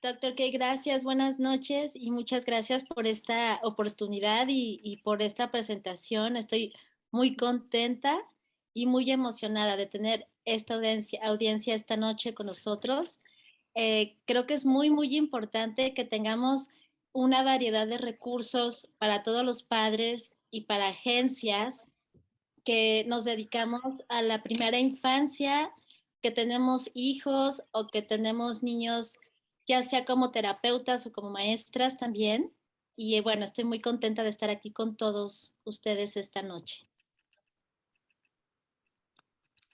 Doctor K, gracias, buenas noches y muchas gracias por esta oportunidad y por esta presentación. Estoy muy contenta y muy emocionada de tener esta audiencia esta noche con nosotros. Creo que es muy importante que tengamos una variedad de recursos para todos los padres y para agencias que nos dedicamos a la primera infancia, que tenemos hijos o que tenemos niños, ya sea como terapeutas o como maestras también. Y bueno, estoy muy contenta de estar aquí con todos ustedes esta noche.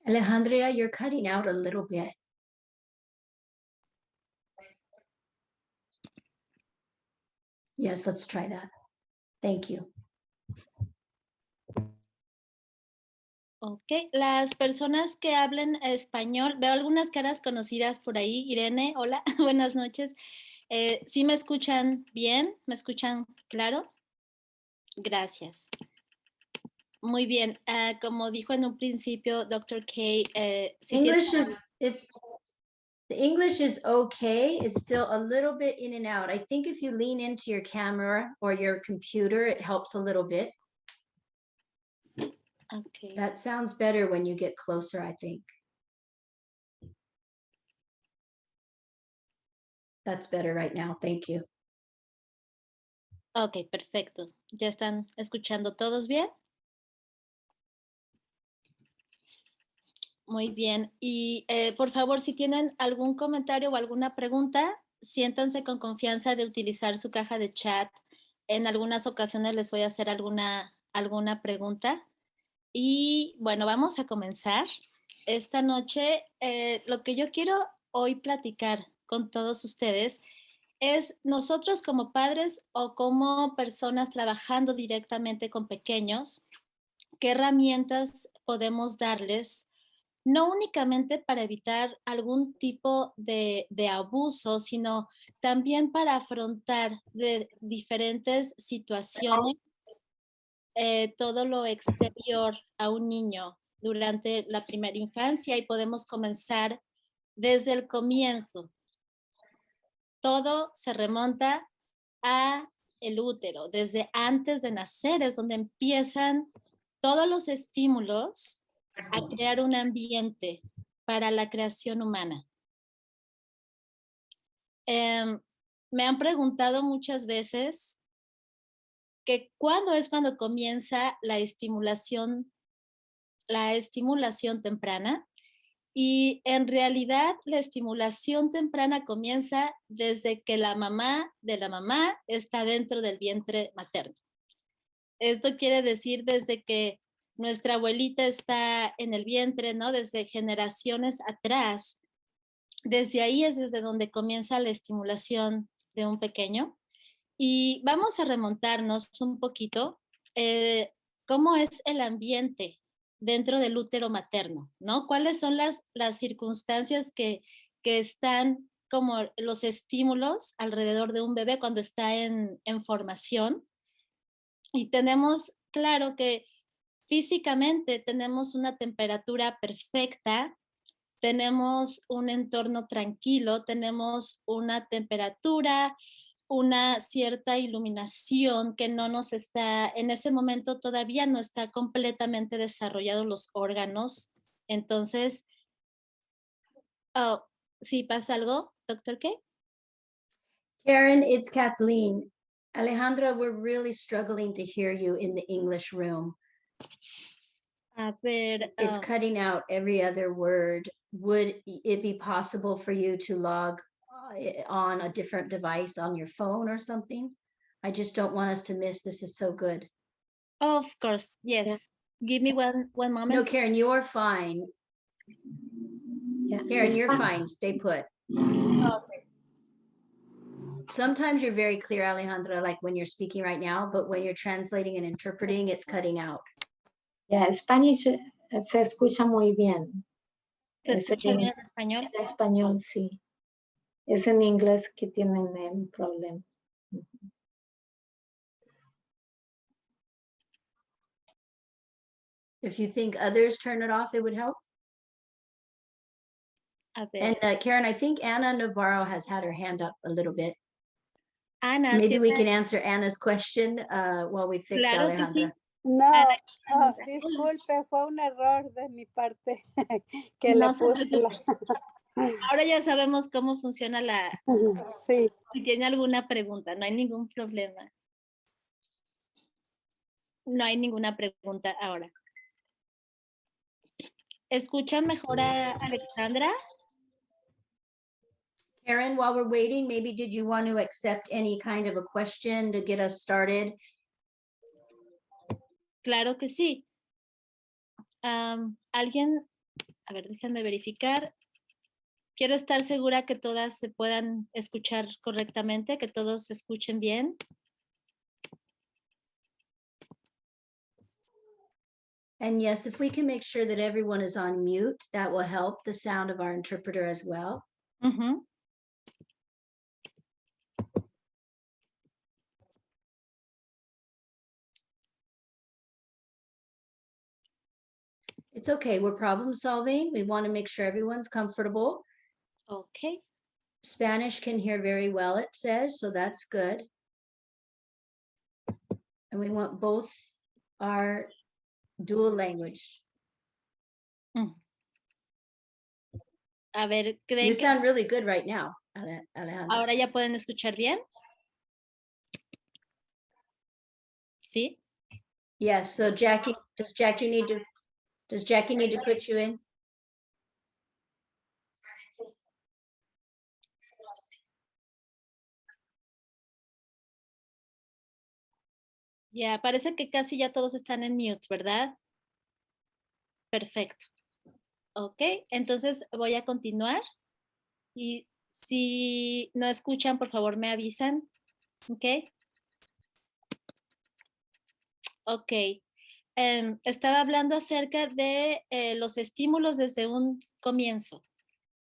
Alejandra, you're cutting out a little bit. Yes, let's try that. Thank you. Ok, las personas que hablen español, veo algunas caras conocidas por ahí. Irene, hola, buenas noches. ¿Sí me escuchan bien? ¿Me escuchan claro? Gracias. Muy bien. Como dijo en un principio, Dr. K, si English tiene... the English is okay. It's still a little bit in and out. I think if you lean into your camera or your computer, it helps a little bit. Okay. That sounds better when you get closer, I think. That's better right now. Thank you. Ok, perfecto. ¿Ya están escuchando todos bien? Muy bien. Y por favor, si tienen algún comentario o alguna pregunta, siéntanse con confianza de utilizar su caja de chat. En algunas ocasiones les voy a hacer alguna pregunta. Y bueno, vamos a comenzar. Esta noche, lo que yo quiero hoy platicar con todos ustedes es nosotros como padres o como personas trabajando directamente con pequeños, qué herramientas podemos darles, no únicamente para evitar algún tipo de abuso, sino también para afrontar de diferentes situaciones todo lo exterior a un niño durante la primera infancia y podemos comenzar desde el comienzo. Todo se remonta a el útero, desde antes de nacer es donde empiezan todos los estímulos a crear un ambiente para la creación humana. Me han preguntado muchas veces que cuándo es cuando comienza la estimulación temprana. Y en realidad la estimulación temprana comienza desde que la mamá de la mamá está dentro del vientre materno. Esto quiere decir desde que nuestra abuelita está en el vientre, ¿no? Desde generaciones atrás. Desde ahí es desde donde comienza la estimulación de un pequeño. Y vamos a remontarnos un poquito. ¿Cómo es el ambiente dentro del útero materno? ¿No? ¿Cuáles son las circunstancias que están como los estímulos alrededor de un bebé cuando está en formación? Y tenemos claro que físicamente tenemos una temperatura perfecta, tenemos un entorno tranquilo, tenemos una temperatura, una cierta iluminación que no nos está, en ese momento todavía no está completamente desarrollados los órganos. Entonces, oh, ¿sí pasa algo, doctor K? Karen, it's Kathleen. Alejandra, we're really struggling to hear you in the English room. A ver, it's cutting out every other word. Would it be possible for you to log on a different device on your phone or something? I just don't want us to miss. This is so good. Of course, yes. Yeah. Give me one moment. No, Karen, you're fine. Yeah. Karen, you're fine. Stay put. Okay. Sometimes you're very clear, Alejandra, like when you're speaking right now, but when you're translating and interpreting, it's cutting out. Yeah, Spanish se escucha muy bien. ¿Se escucha bien en español? En español, sí. Es en inglés que tienen el problema. If you think others turn it off, it would help. A ver, And Karen, I think Anna Navarro has had her hand up a little bit. Ana, Maybe we tiene- can answer Anna's question while we fix claro que sí. Alejandra. No, Ana, disculpe, fue un error de mi parte que le no se puse la... preocupe. Ahora ya sabemos cómo funciona Sí, si tiene alguna pregunta, no hay ningún problema. No hay ninguna pregunta ahora. ¿Escuchan mejor a Alexandra? Karen, while we're waiting, maybe did you want to accept any kind of a question to get us started? Claro que sí. ¿Alguien? A ver, déjenme verificar. Quiero estar segura que todas se puedan escuchar correctamente, que todos se escuchen bien. And yes, if we can make sure that everyone is on mute, that will help the sound of our interpreter as well. Ujú. It's okay, we're problem solving. We want to make sure everyone's comfortable. Ok. Spanish can hear very well, it says, so that's good. And we want both our dual language. A ver, You ¿creen que sound really good right now, Alejandra. ahora ya pueden escuchar bien? ¿Sí? Yes, so Jackie, does Jackie need to put you in? Ya, parece que casi ya todos están en mute, ¿verdad? Perfecto. Ok, entonces voy a continuar. Y si no escuchan, por favor me avisan. Ok. Ok. Estaba hablando acerca de los estímulos desde un comienzo,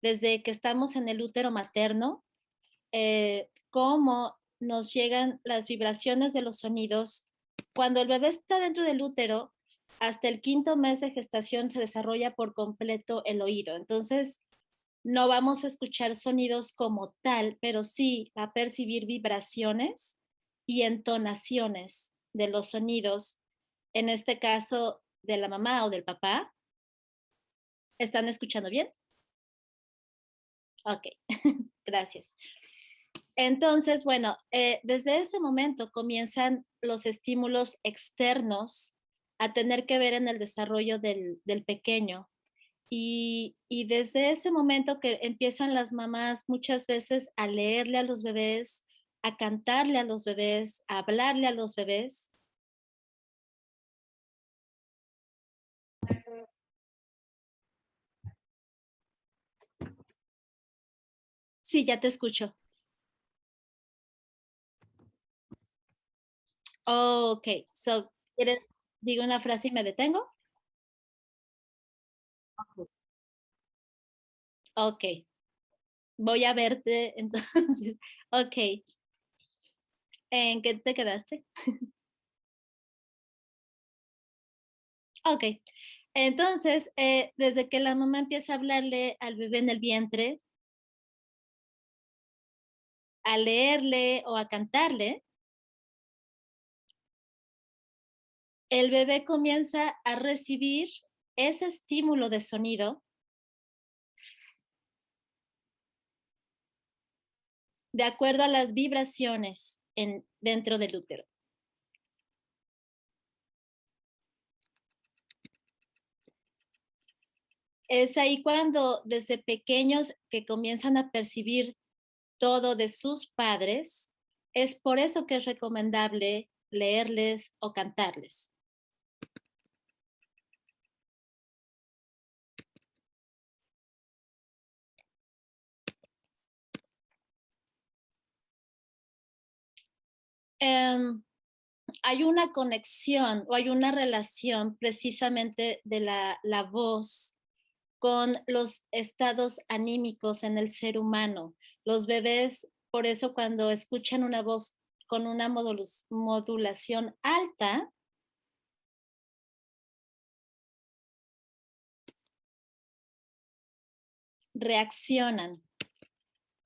desde que estamos en el útero materno, cómo nos llegan las vibraciones de los sonidos. Cuando el bebé está dentro del útero, hasta el 5º mes de gestación se desarrolla por completo el oído. Entonces, no vamos a escuchar sonidos como tal, pero sí a percibir vibraciones y entonaciones de los sonidos, en este caso de la mamá o del papá. ¿Están escuchando bien? Ok, gracias. Entonces, bueno, desde ese momento comienzan los estímulos externos a tener que ver en el desarrollo del pequeño. Y desde ese momento que empiezan las mamás muchas veces a leerle a los bebés, a cantarle a los bebés, a hablarle a los bebés. Sí, ya te escucho. Oh, ok, so, ¿quieres, digo una frase y me detengo? Ok, voy a verte entonces. Ok, ¿en qué te quedaste? Ok, entonces, desde que la mamá empieza a hablarle al bebé en el vientre, a leerle o a cantarle, el bebé comienza a recibir ese estímulo de sonido de acuerdo a las vibraciones dentro del útero. Es ahí cuando desde pequeños que comienzan a percibir todo de sus padres, es por eso que es recomendable leerles o cantarles. Hay una conexión o hay una relación precisamente de la voz con los estados anímicos en el ser humano. Los bebés, por eso cuando escuchan una voz con una modulación alta, reaccionan,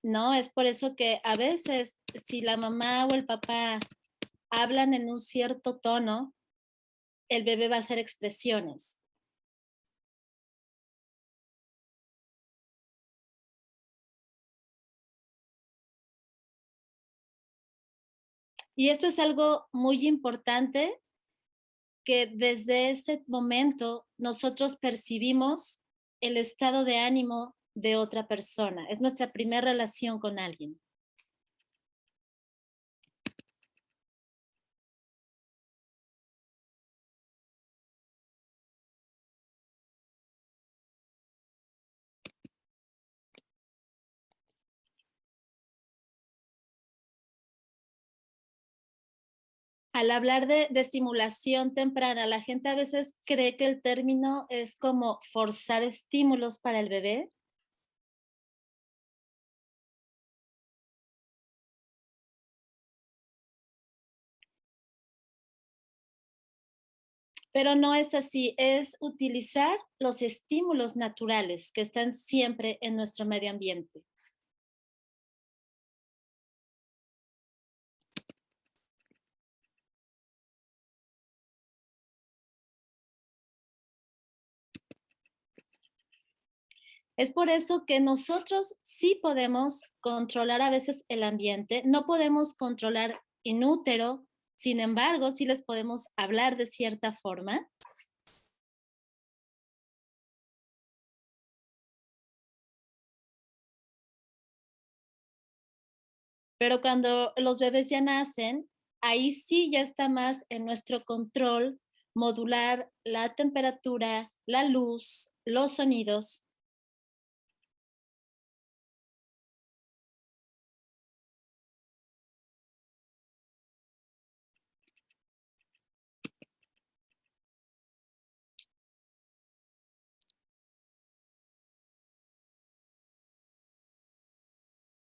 ¿no? Es por eso que a veces si la mamá o el papá hablan en un cierto tono, el bebé va a hacer expresiones. Y esto es algo muy importante que desde ese momento nosotros percibimos el estado de ánimo de otra persona. Es nuestra primera relación con alguien. Al hablar de estimulación temprana, la gente a veces cree que el término es como forzar estímulos para el bebé. Pero no es así, es utilizar los estímulos naturales que están siempre en nuestro medio ambiente. Es por eso que nosotros sí podemos controlar a veces el ambiente, no podemos controlar inútero, sin embargo, sí les podemos hablar de cierta forma. Pero cuando los bebés ya nacen, ahí sí ya está más en nuestro control modular la temperatura, la luz, los sonidos.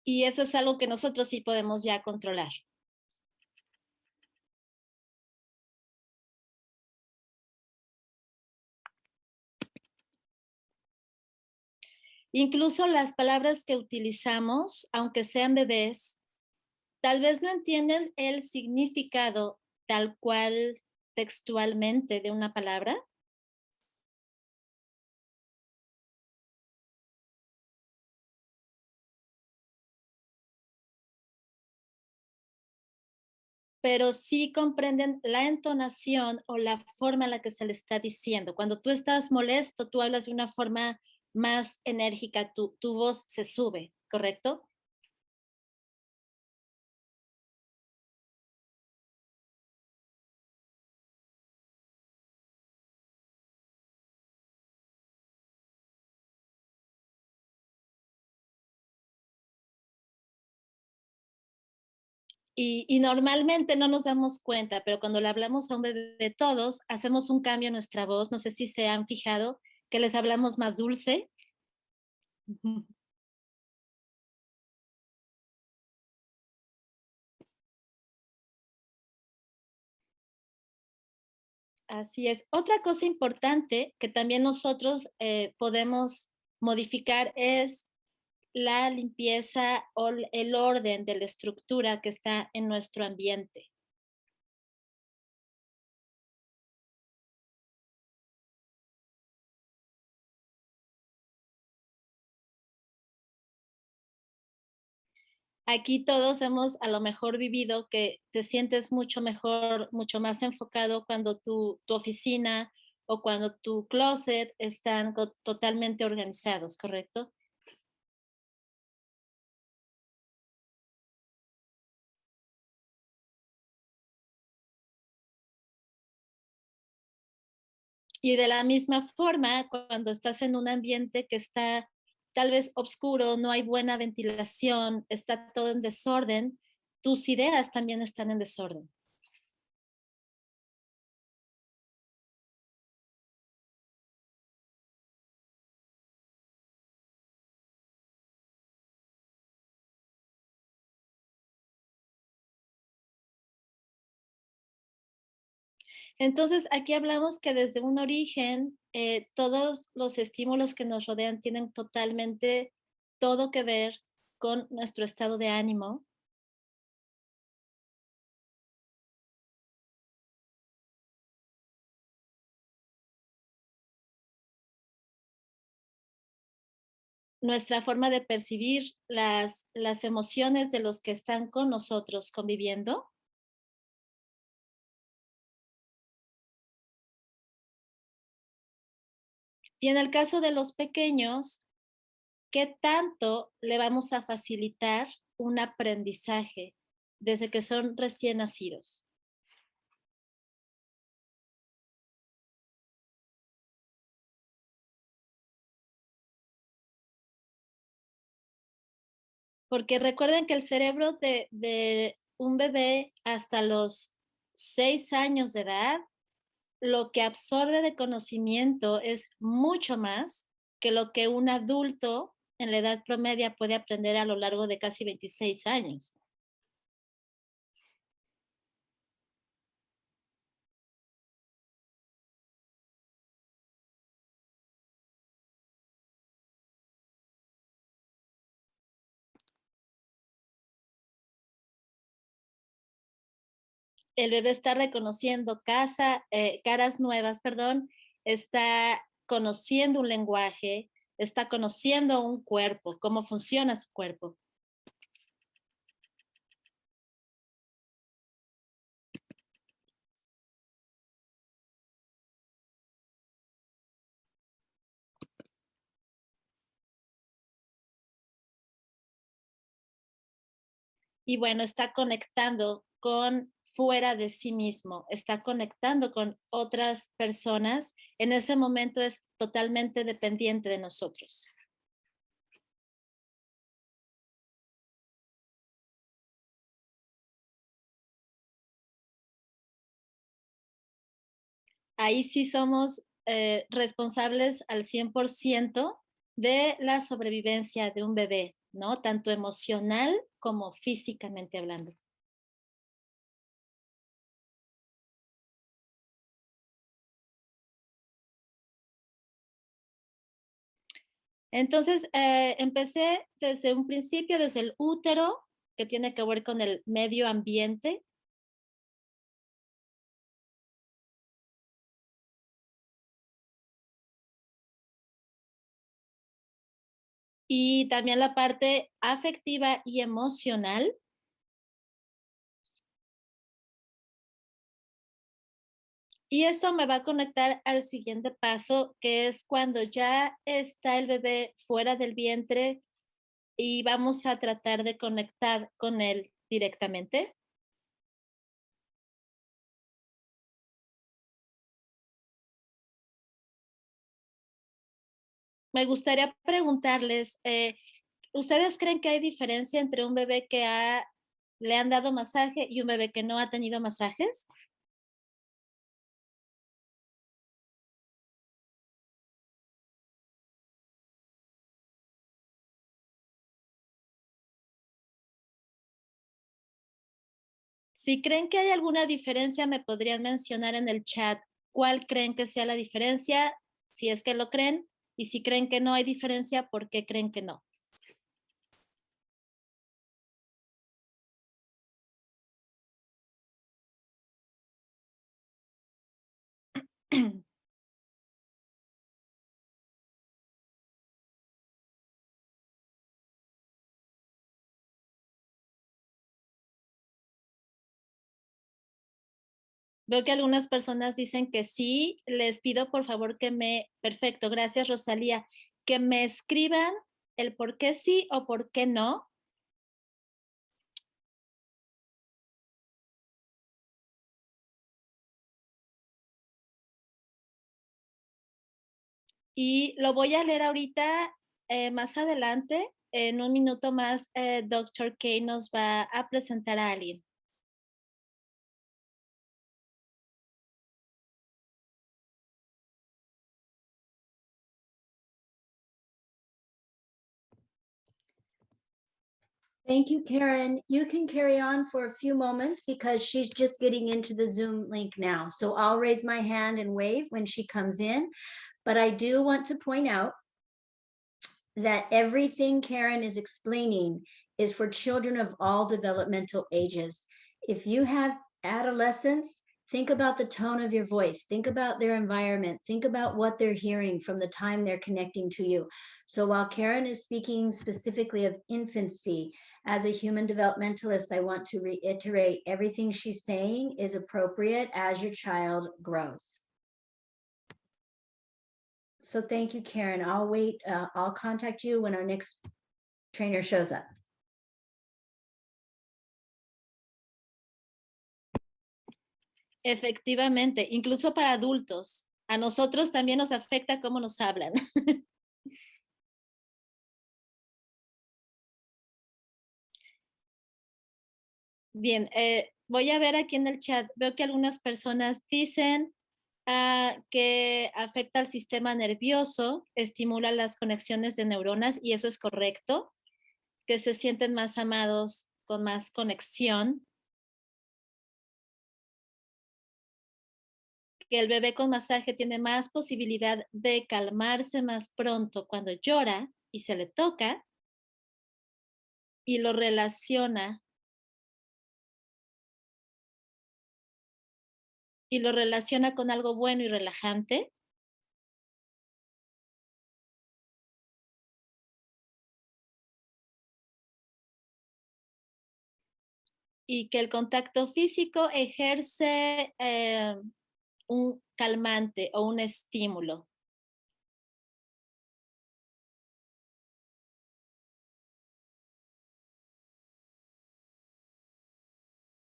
Y eso es algo que nosotros sí podemos ya controlar. Incluso las palabras que utilizamos, aunque sean bebés, tal vez no entienden el significado tal cual textualmente de una palabra, pero sí comprenden la entonación o la forma en la que se le está diciendo. Cuando tú estás molesto, tú hablas de una forma más enérgica, tu voz se sube, ¿correcto? Y normalmente no nos damos cuenta, pero cuando le hablamos a un bebé todos, hacemos un cambio en nuestra voz. No sé si se han fijado que les hablamos más dulce. Así es. Otra cosa importante que también nosotros podemos modificar es la limpieza o el orden de la estructura que está en nuestro ambiente. Aquí todos hemos a lo mejor vivido que te sientes mucho mejor, mucho más enfocado cuando tu oficina o cuando tu closet están totalmente organizados, ¿correcto? Y de la misma forma, cuando estás en un ambiente que está tal vez oscuro, no hay buena ventilación, está todo en desorden, tus ideas también están en desorden. Entonces, aquí hablamos que desde un origen, todos los estímulos que nos rodean tienen totalmente todo que ver con nuestro estado de ánimo. Nuestra forma de percibir las emociones de los que están con nosotros conviviendo. Y en el caso de los pequeños, ¿qué tanto le vamos a facilitar un aprendizaje desde que son recién nacidos? Porque recuerden que el cerebro de un bebé hasta los 6 años de edad, lo que absorbe de conocimiento es mucho más que lo que un adulto en la edad promedia puede aprender a lo largo de casi 26 años. El bebé está reconociendo caras nuevas, perdón, está conociendo un lenguaje, está conociendo un cuerpo, cómo funciona su cuerpo. Y bueno, está conectando con fuera de sí mismo, está conectando con otras personas. En ese momento es totalmente dependiente de nosotros. Ahí sí somos responsables al 100% de la sobrevivencia de un bebé, ¿no? Tanto emocional como físicamente hablando. Entonces, empecé desde un principio, desde el útero, que tiene que ver con el medio ambiente. Y también la parte afectiva y emocional. Y esto me va a conectar al siguiente paso, que es cuando ya está el bebé fuera del vientre y vamos a tratar de conectar con él directamente. Me gustaría preguntarles, ¿ustedes creen que hay diferencia entre un bebé que le han dado masaje y un bebé que no ha tenido masajes? Si creen que hay alguna diferencia, me podrían mencionar en el chat cuál creen que sea la diferencia, si es que lo creen, y si creen que no hay diferencia, ¿por qué creen que no? Veo que algunas personas dicen que sí. Les pido por favor perfecto, gracias Rosalía, que me escriban el por qué sí o por qué no. Y lo voy a leer ahorita, más adelante. En un minuto más, Dr. K nos va a presentar a alguien. Thank you, Karen. You can carry on for a few moments because she's just getting into the Zoom link now. So I'll raise my hand and wave when she comes in. But I do want to point out that everything Karen is explaining is for children of all developmental ages. If you have adolescents, think about the tone of your voice, think about their environment, think about what they're hearing from the time they're connecting to you. So while Karen is speaking specifically of infancy, as a human developmentalist, I want to reiterate everything she's saying is appropriate as your child grows. So thank you, Karen. I'll wait. I'll contact you when our next trainer shows up. Efectivamente, incluso para adultos. A nosotros también nos afecta cómo nos hablan. Bien, voy a ver aquí en el chat. Veo que algunas personas dicen que afecta al sistema nervioso, estimula las conexiones de neuronas y eso es correcto, que se sienten más amados, con más conexión. Que el bebé con masaje tiene más posibilidad de calmarse más pronto cuando llora y se le toca y lo relaciona con algo bueno y relajante. Y que el contacto físico ejerce un calmante o un estímulo.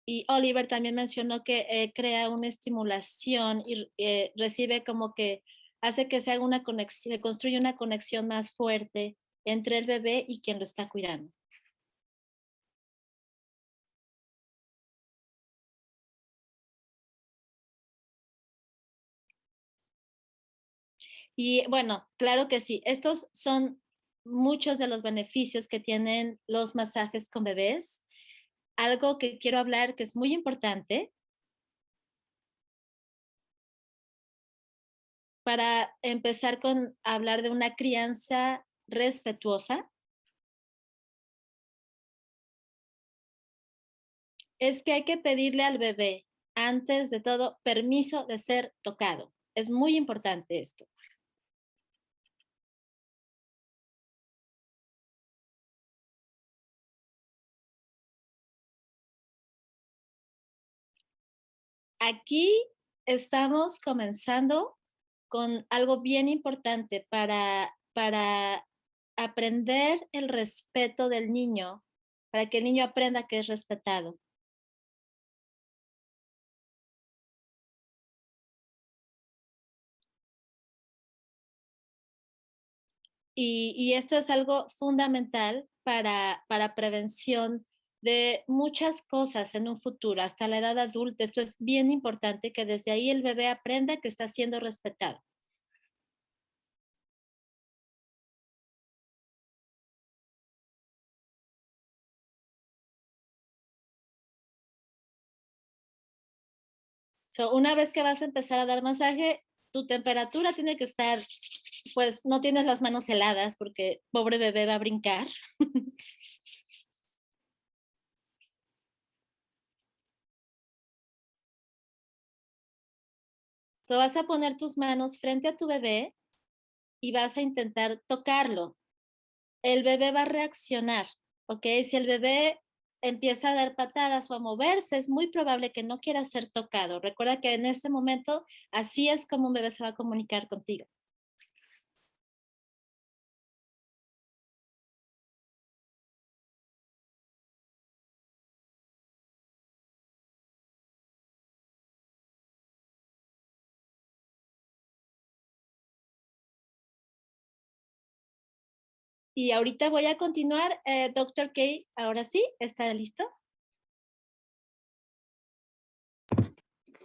Y Oliver también mencionó que crea una estimulación y recibe como que hace que se haga una conexión, se construye una conexión más fuerte entre el bebé y quien lo está cuidando. Y bueno, claro que sí, estos son muchos de los beneficios que tienen los masajes con bebés. Algo que quiero hablar que es muy importante para empezar con hablar de una crianza respetuosa, es que hay que pedirle al bebé, antes de todo, permiso de ser tocado. Es muy importante esto. Aquí estamos comenzando con algo bien importante para aprender el respeto del niño, para que el niño aprenda que es respetado. Y esto es algo fundamental para prevención de muchas cosas en un futuro, hasta la edad adulta. Esto es bien importante que desde ahí el bebé aprenda que está siendo respetado. So, una vez que vas a empezar a dar masaje, tu temperatura tiene que estar, pues no tienes las manos heladas porque pobre bebé va a brincar. So, vas a poner tus manos frente a tu bebé y vas a intentar tocarlo. El bebé va a reaccionar, ¿ok? Si el bebé empieza a dar patadas o a moverse, es muy probable que no quiera ser tocado. Recuerda que en ese momento, así es como un bebé se va a comunicar contigo. Y ahorita voy a continuar. Dr. K, ahora sí, ¿está listo?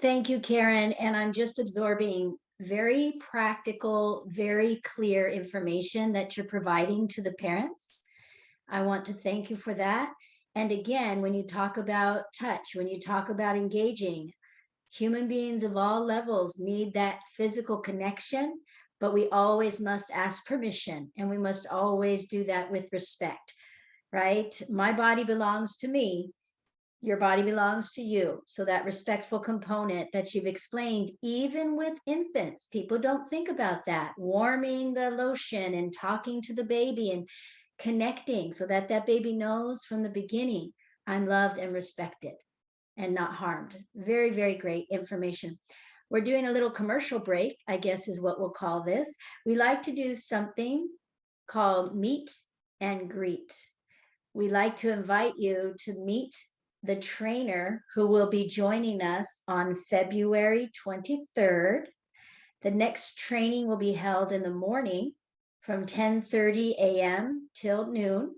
Thank you, Karen. And I'm just absorbing very practical, very clear information that you're providing to the parents. I want to thank you for that. And again, when you talk about touch, when you talk about engaging, human beings of all levels need that physical connection, but we always must ask permission, and we must always do that with respect, right? My body belongs to me. Your body belongs to you. So that respectful component that you've explained, even with infants, people don't think about that. Warming the lotion and talking to the baby and connecting so that that baby knows from the beginning, I'm loved and respected and not harmed. Very, very great information. We're doing a little commercial break, I guess is what we'll call this. We like to do something called meet and greet. We like to invite you to meet the trainer who will be joining us on February 23rd. The next training will be held in the morning from 10:30 a.m. till noon.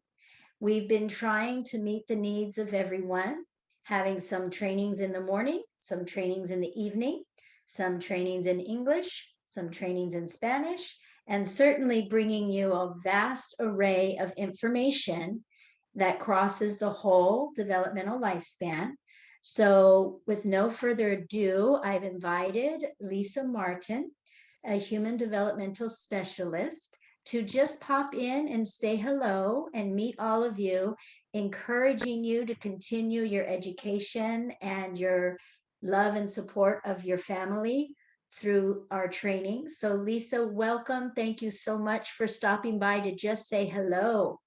We've been trying to meet the needs of everyone, having some trainings in the morning, some trainings in the evening, some trainings in English, some trainings in Spanish, and certainly bringing you a vast array of information that crosses the whole developmental lifespan. So with no further ado, I've invited Lisa Martin, a human developmental specialist, to just pop in and say hello and meet all of you, encouraging you to continue your education and your love and support of your family through our training. So Lisa, welcome. Thank you so much for stopping by to just say hello.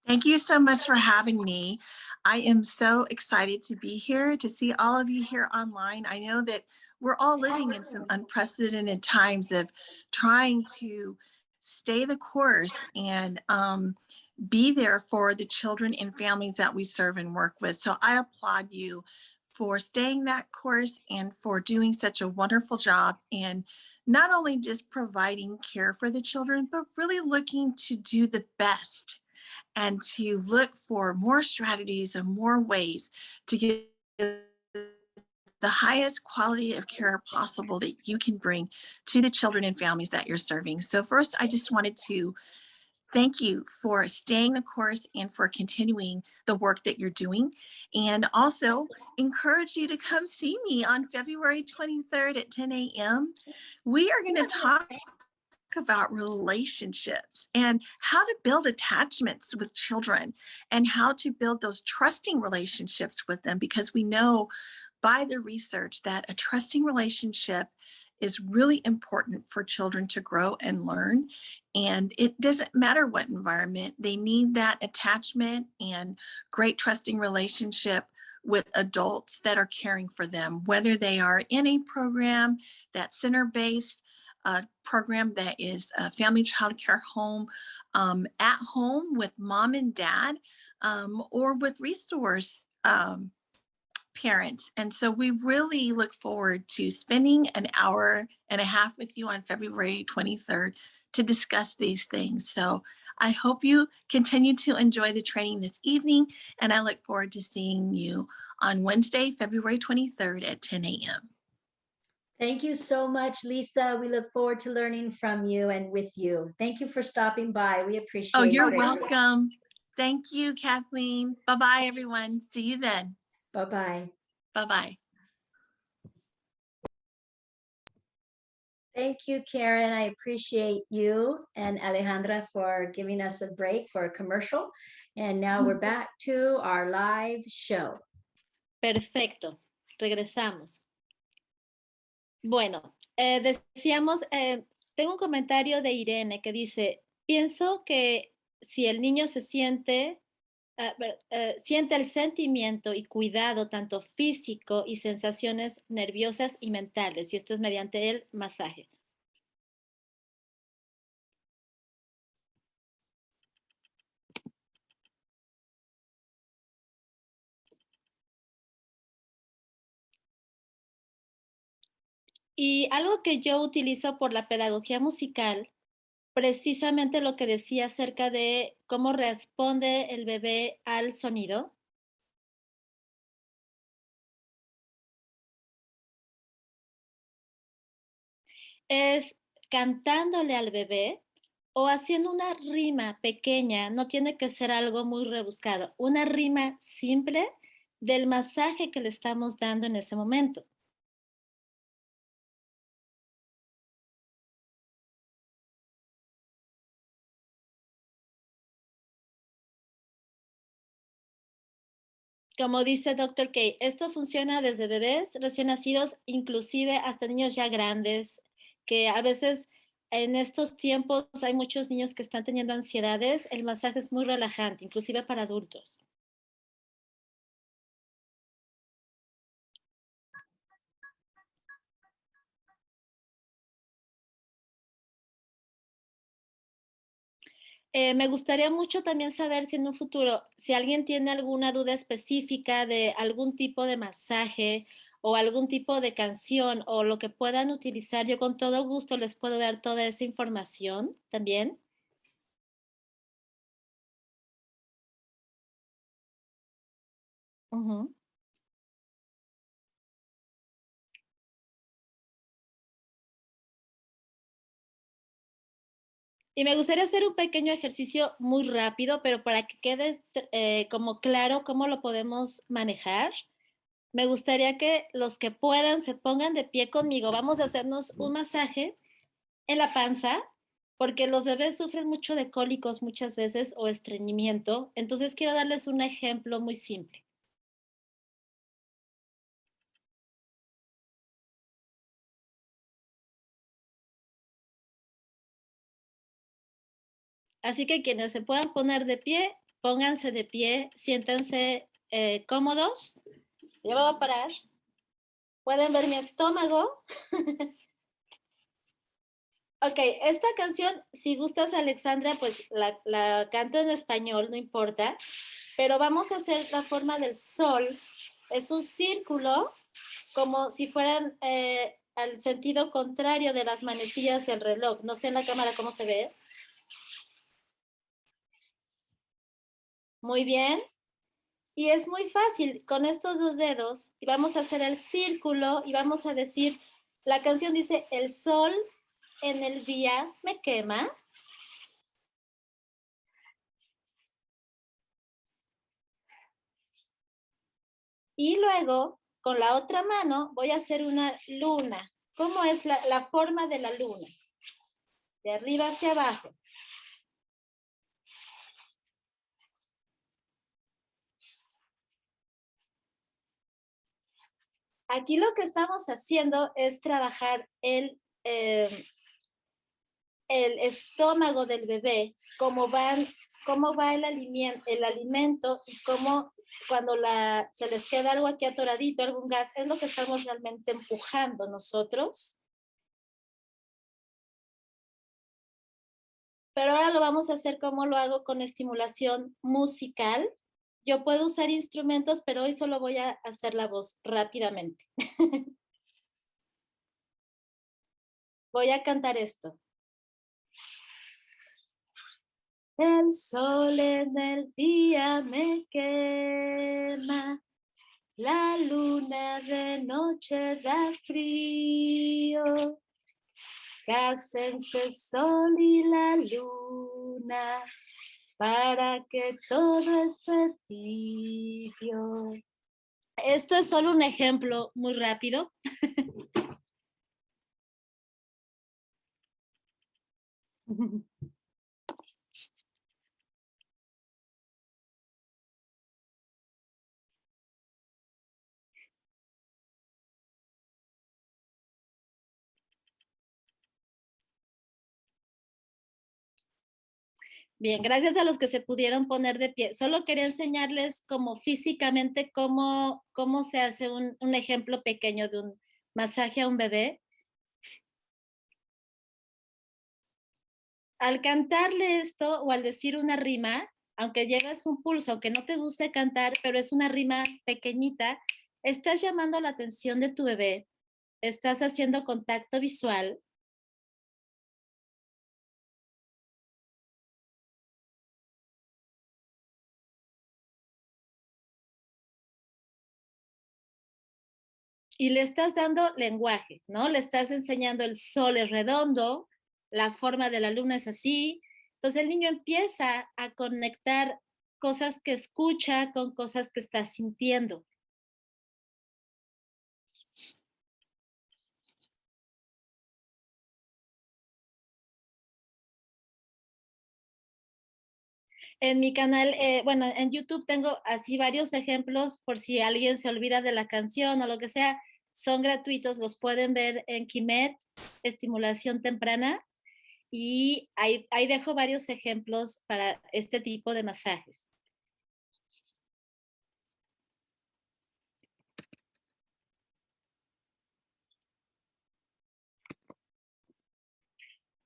Thank you so much for having me. I am so excited to be here, to see all of you here online. I know that we're all living in some unprecedented times of trying to stay the course and be there for the children and families that we serve and work with. So I applaud you for staying that course and for doing such a wonderful job, and not only just providing care for the children, but really looking to do the best and to look for more strategies and more ways to give the highest quality of care possible that you can bring to the children and families that you're serving. So first, I just wanted to thank you for staying the course and for continuing the work that you're doing. And also encourage you to come see me on February 23rd at 10 a.m. We are going to talk about relationships and how to build attachments with children and how to build those trusting relationships with them, because we know by the research that a trusting relationship is really important for children to grow and learn. And it doesn't matter what environment, they need that attachment and great trusting relationship with adults that are caring for them, whether they are in a program that's center-based, a program that is a family child care home, at home with mom and dad, or with resource parents. And so we really look forward to spending an hour and a half with you on February 23rd to discuss these things. So I hope you continue to enjoy the training this evening, and I look forward to seeing you on Wednesday, February 23rd at 10 a.m. Thank you so much, Lisa. We look forward to learning from you and with you. Thank you for stopping by. We appreciate it. Oh, you're welcome. Thank you, Kathleen. Bye-bye, everyone. See you then. Bye-bye. Bye-bye. Thank you, Karen. I appreciate you and Alejandra for giving us a break for a commercial. And now we're back to our live show. Perfecto. Regresamos. Bueno, decíamos, tengo un comentario de Irene que dice, pienso que si el niño se siente, siente el sentimiento y cuidado tanto físico y sensaciones nerviosas y mentales, y esto es mediante el masaje. Y algo que yo utilizo por la pedagogía musical, precisamente lo que decía acerca de cómo responde el bebé al sonido. Es cantándole al bebé o haciendo una rima pequeña, no tiene que ser algo muy rebuscado, una rima simple del masaje que le estamos dando en ese momento. Como dice Dr. K, esto funciona desde bebés recién nacidos, inclusive hasta niños ya grandes, que a veces en estos tiempos hay muchos niños que están teniendo ansiedades. El masaje es muy relajante, inclusive para adultos. Me gustaría mucho también saber si en un futuro, si alguien tiene alguna duda específica de algún tipo de masaje o algún tipo de canción o lo que puedan utilizar, yo con todo gusto les puedo dar toda esa información también. Ujú. Y me gustaría hacer un pequeño ejercicio muy rápido, pero para que quede como claro cómo lo podemos manejar. Me gustaría que los que puedan se pongan de pie conmigo. Vamos a hacernos un masaje en la panza, porque los bebés sufren mucho de cólicos muchas veces o estreñimiento. Entonces quiero darles un ejemplo muy simple. Así que quienes se puedan poner de pie, pónganse de pie, siéntense cómodos. Ya me voy a parar. Pueden ver mi estómago. Ok, esta canción, si gustas, Alexandra, pues la canto en español, no importa, pero vamos a hacer la forma del sol. Es un círculo, como si fueran al sentido contrario de las manecillas del reloj. No sé en la cámara cómo se ve. Muy bien. Y es muy fácil, con estos dos dedos, y vamos a hacer el círculo y vamos a decir, la canción dice, el sol en el día me quema. Y luego, con la otra mano, voy a hacer una luna. ¿Cómo es la forma de la luna? De arriba hacia abajo. Aquí lo que estamos haciendo es trabajar el estómago del bebé, cómo va el alimento y cómo cuando se les queda algo aquí atoradito, algún gas, es lo que estamos realmente empujando nosotros. Pero ahora lo vamos a hacer como lo hago con estimulación musical. Yo puedo usar instrumentos, pero hoy solo voy a hacer la voz rápidamente. Voy a cantar esto. El sol en el día me quema, la luna de noche da frío. Cásense sol y la luna para que todo esté tibio. Esto es solo un ejemplo muy rápido. Bien, gracias a los que se pudieron poner de pie. Solo quería enseñarles como físicamente cómo se hace un ejemplo pequeño de un masaje a un bebé. Al cantarle esto o al decir una rima, aunque llegas un pulso, aunque no te guste cantar, pero es una rima pequeñita, estás llamando la atención de tu bebé, estás haciendo contacto visual. Y le estás dando lenguaje, ¿no? Le estás enseñando el sol es redondo, la forma de la luna es así, Entonces el niño empieza a conectar cosas que escucha con cosas que está sintiendo. En mi canal, bueno, en YouTube tengo así varios ejemplos por si alguien se olvida de la canción o lo que sea, son gratuitos, los pueden ver en Quimet, estimulación temprana, y ahí dejo varios ejemplos para este tipo de masajes.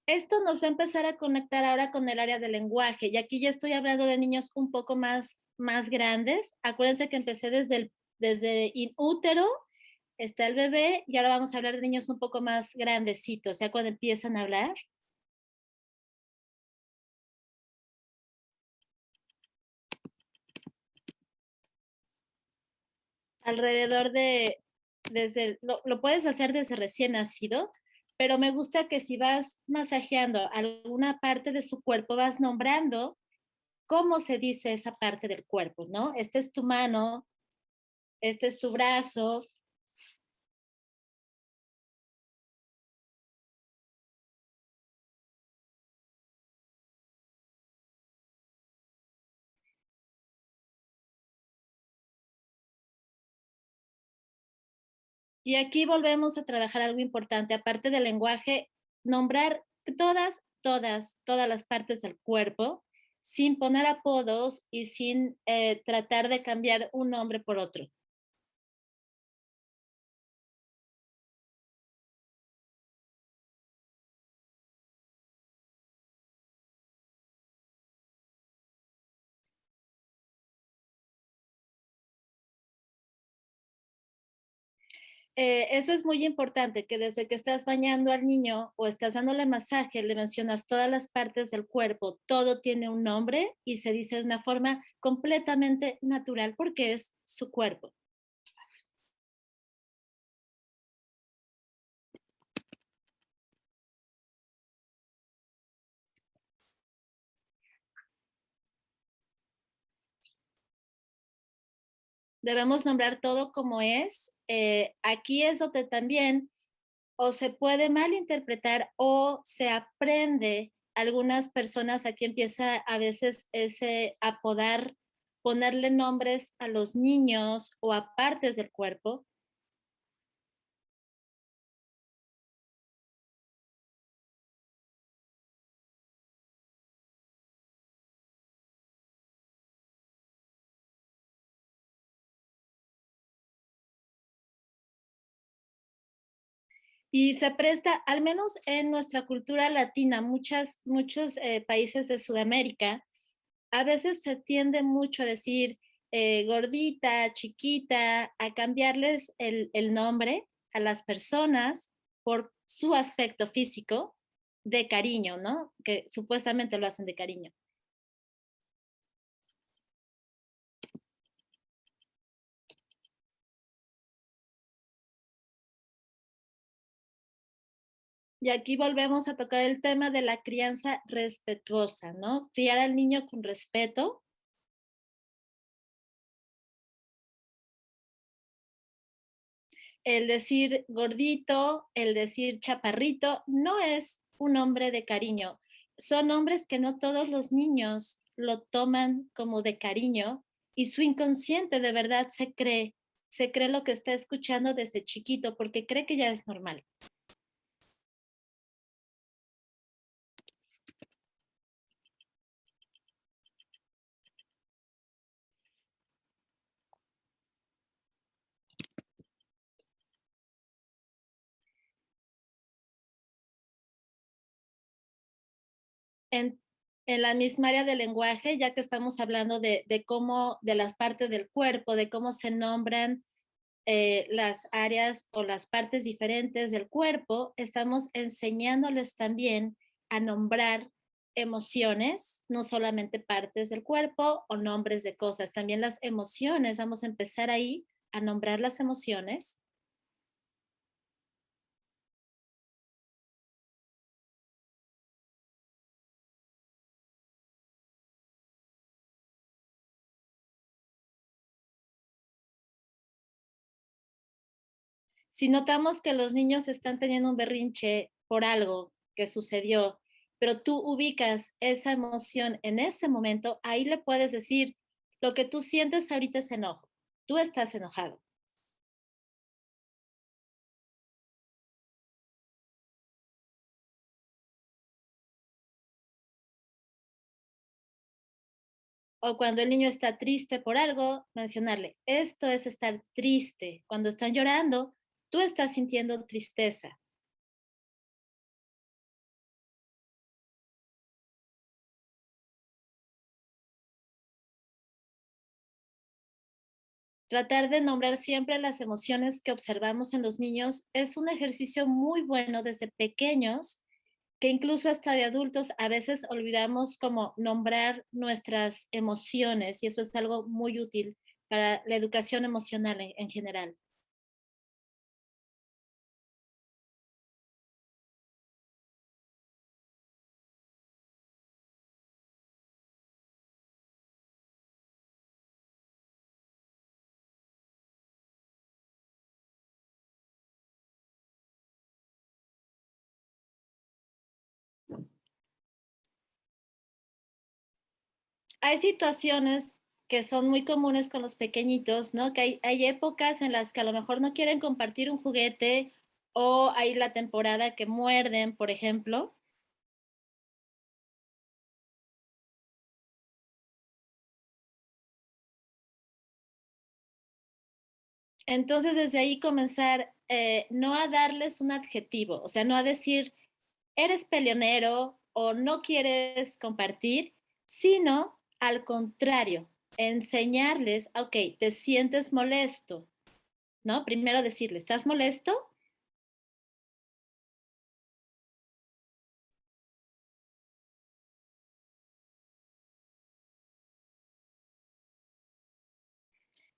Esto nos va a empezar a conectar ahora con el área del lenguaje, y aquí ya estoy hablando de niños un poco más grandes. Acuérdense que empecé desde in útero, está el bebé, y ahora vamos a hablar de niños un poco más grandecitos, ya cuando empiezan a hablar. Alrededor lo puedes hacer desde recién nacido, pero me gusta que si vas masajeando alguna parte de su cuerpo, vas nombrando cómo se dice esa parte del cuerpo, ¿no? Esta es tu mano, este es tu brazo. Y aquí volvemos a trabajar algo importante, aparte del lenguaje, nombrar todas las partes del cuerpo sin poner apodos y sin tratar de cambiar un nombre por otro. Eso es muy importante, que desde que estás bañando al niño o estás dándole masaje, le mencionas todas las partes del cuerpo, todo tiene un nombre y se dice de una forma completamente natural porque es su cuerpo. Debemos nombrar todo como es. Aquí es donde también o se puede malinterpretar o se aprende. Algunas personas aquí empieza a veces ese apodar, ponerle nombres a los niños o a partes del cuerpo. Y se presta, al menos en nuestra cultura latina, muchos países de Sudamérica, a veces se tiende mucho a decir gordita, chiquita, a cambiarles el nombre a las personas por su aspecto físico de cariño, ¿no? Que supuestamente lo hacen de cariño. Y aquí volvemos a tocar el tema de la crianza respetuosa, ¿no? Criar al niño con respeto. El decir gordito, el decir chaparrito, no es un nombre de cariño. Son nombres que no todos los niños lo toman como de cariño y su inconsciente de verdad se cree lo que está escuchando desde chiquito porque cree que ya es normal. En, en la misma área del lenguaje, ya que estamos hablando de cómo, de las partes del cuerpo, de cómo se nombran las áreas o las partes diferentes del cuerpo, estamos enseñándoles también a nombrar emociones, no solamente partes del cuerpo o nombres de cosas, también las emociones. Vamos a empezar ahí a nombrar las emociones. Si notamos que los niños están teniendo un berrinche por algo que sucedió, pero tú ubicas esa emoción en ese momento, ahí le puedes decir, lo que tú sientes ahorita es enojo, tú estás enojado. O cuando el niño está triste por algo, mencionarle, esto es estar triste. Cuando están llorando, tú estás sintiendo tristeza. Tratar de nombrar siempre las emociones que observamos en los niños es un ejercicio muy bueno desde pequeños, que incluso hasta de adultos a veces olvidamos como nombrar nuestras emociones y eso es algo muy útil para la educación emocional en general. Hay situaciones que son muy comunes con los pequeñitos, ¿no? Que hay épocas en las que a lo mejor no quieren compartir un juguete o hay la temporada que muerden, por ejemplo. Entonces, desde ahí comenzar, no a darles un adjetivo, o sea, no a decir, eres peleonero o no quieres compartir, sino al contrario, enseñarles, ok, te sientes molesto, ¿no? Primero decirle, ¿estás molesto?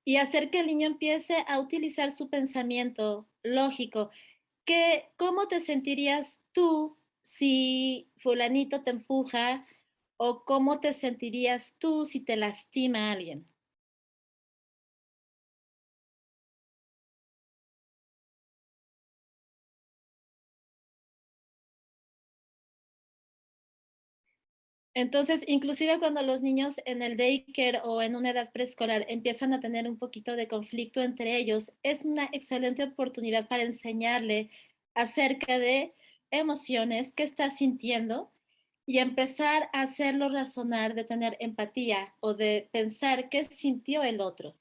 Y hacer que el niño empiece a utilizar su pensamiento lógico. ¿Cómo te sentirías tú si fulanito te empuja o cómo te sentirías tú si te lastima alguien? Entonces, inclusive cuando los niños en el daycare o en una edad preescolar empiezan a tener un poquito de conflicto entre ellos, es una excelente oportunidad para enseñarle acerca de emociones que está sintiendo y empezar a hacerlo razonar de tener empatía o de pensar qué sintió el otro.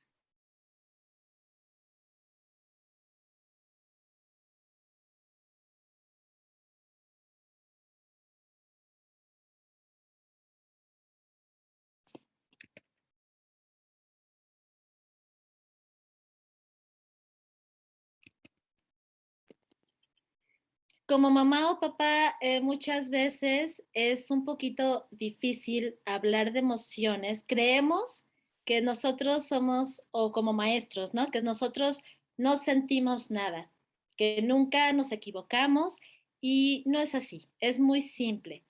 Como mamá o papá, muchas veces es un poquito difícil hablar de emociones. Creemos que nosotros somos, o como maestros, ¿no? Que nosotros no sentimos nada, que nunca nos equivocamos y no es así, es muy simple.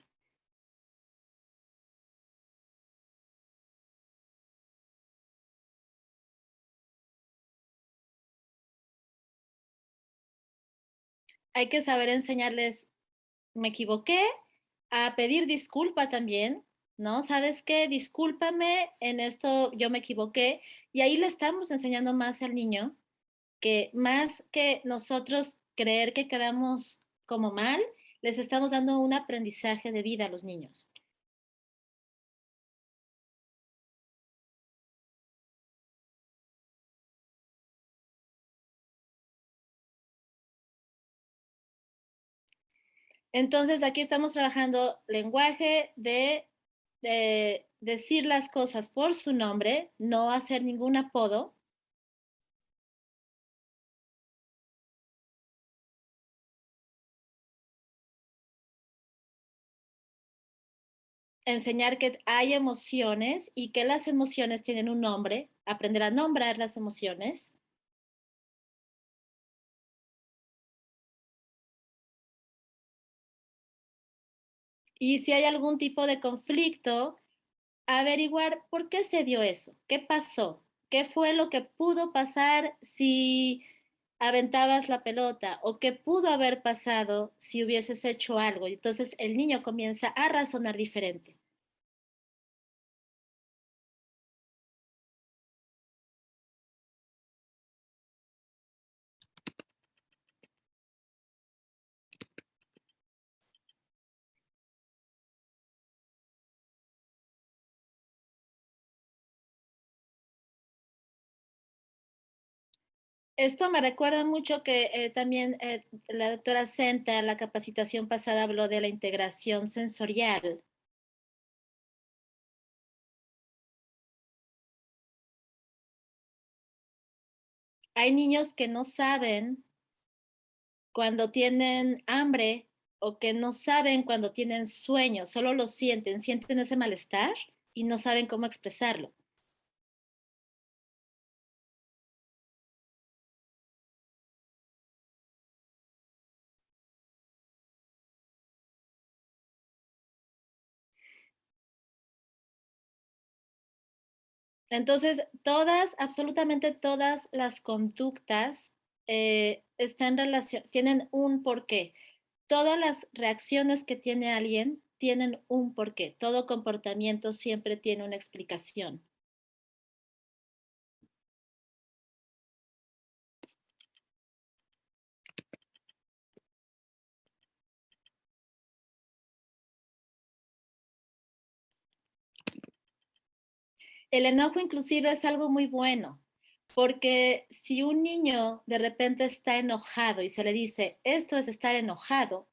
Hay que saber enseñarles, me equivoqué, a pedir disculpa también, ¿no? ¿Sabes qué? Discúlpame, en esto yo me equivoqué. Y ahí le estamos enseñando más al niño que más que nosotros creer que quedamos como mal, les estamos dando un aprendizaje de vida a los niños. Entonces, aquí estamos trabajando lenguaje de decir las cosas por su nombre, no hacer ningún apodo. Enseñar que hay emociones y que las emociones tienen un nombre, aprender a nombrar las emociones. Y si hay algún tipo de conflicto, averiguar por qué se dio eso, qué pasó, qué fue lo que pudo pasar, si aventabas la pelota o qué pudo haber pasado si hubieses hecho algo. Y entonces el niño comienza a razonar diferente. Esto me recuerda mucho que también la doctora Senta, la capacitación pasada, habló de la integración sensorial. Hay niños que no saben cuando tienen hambre o que no saben cuando tienen sueño, solo lo sienten, sienten ese malestar y no saben cómo expresarlo. Entonces, todas, absolutamente todas las conductas están tienen un porqué. Todas las reacciones que tiene alguien tienen un porqué. Todo comportamiento siempre tiene una explicación. El enojo inclusive es algo muy bueno, porque si un niño de repente está enojado y se le dice, esto es estar enojado,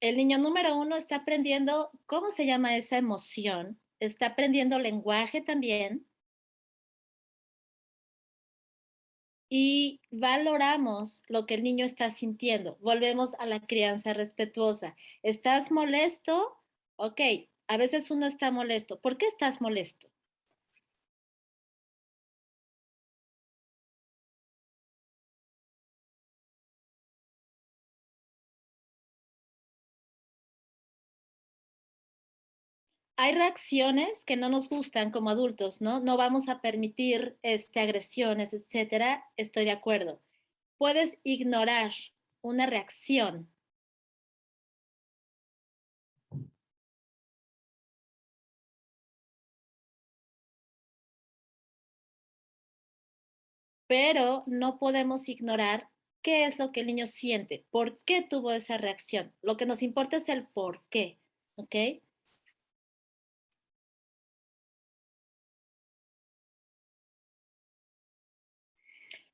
el niño número uno está aprendiendo cómo se llama esa emoción, está aprendiendo lenguaje también y valoramos lo que el niño está sintiendo. Volvemos a la crianza respetuosa. ¿Estás molesto? Ok, a veces uno está molesto. ¿Por qué estás molesto? Hay reacciones que no nos gustan como adultos, ¿no? No vamos a permitir agresiones, etcétera. Estoy de acuerdo. Puedes ignorar una reacción, pero no podemos ignorar qué es lo que el niño siente, por qué tuvo esa reacción. Lo que nos importa es el por qué, ¿ok?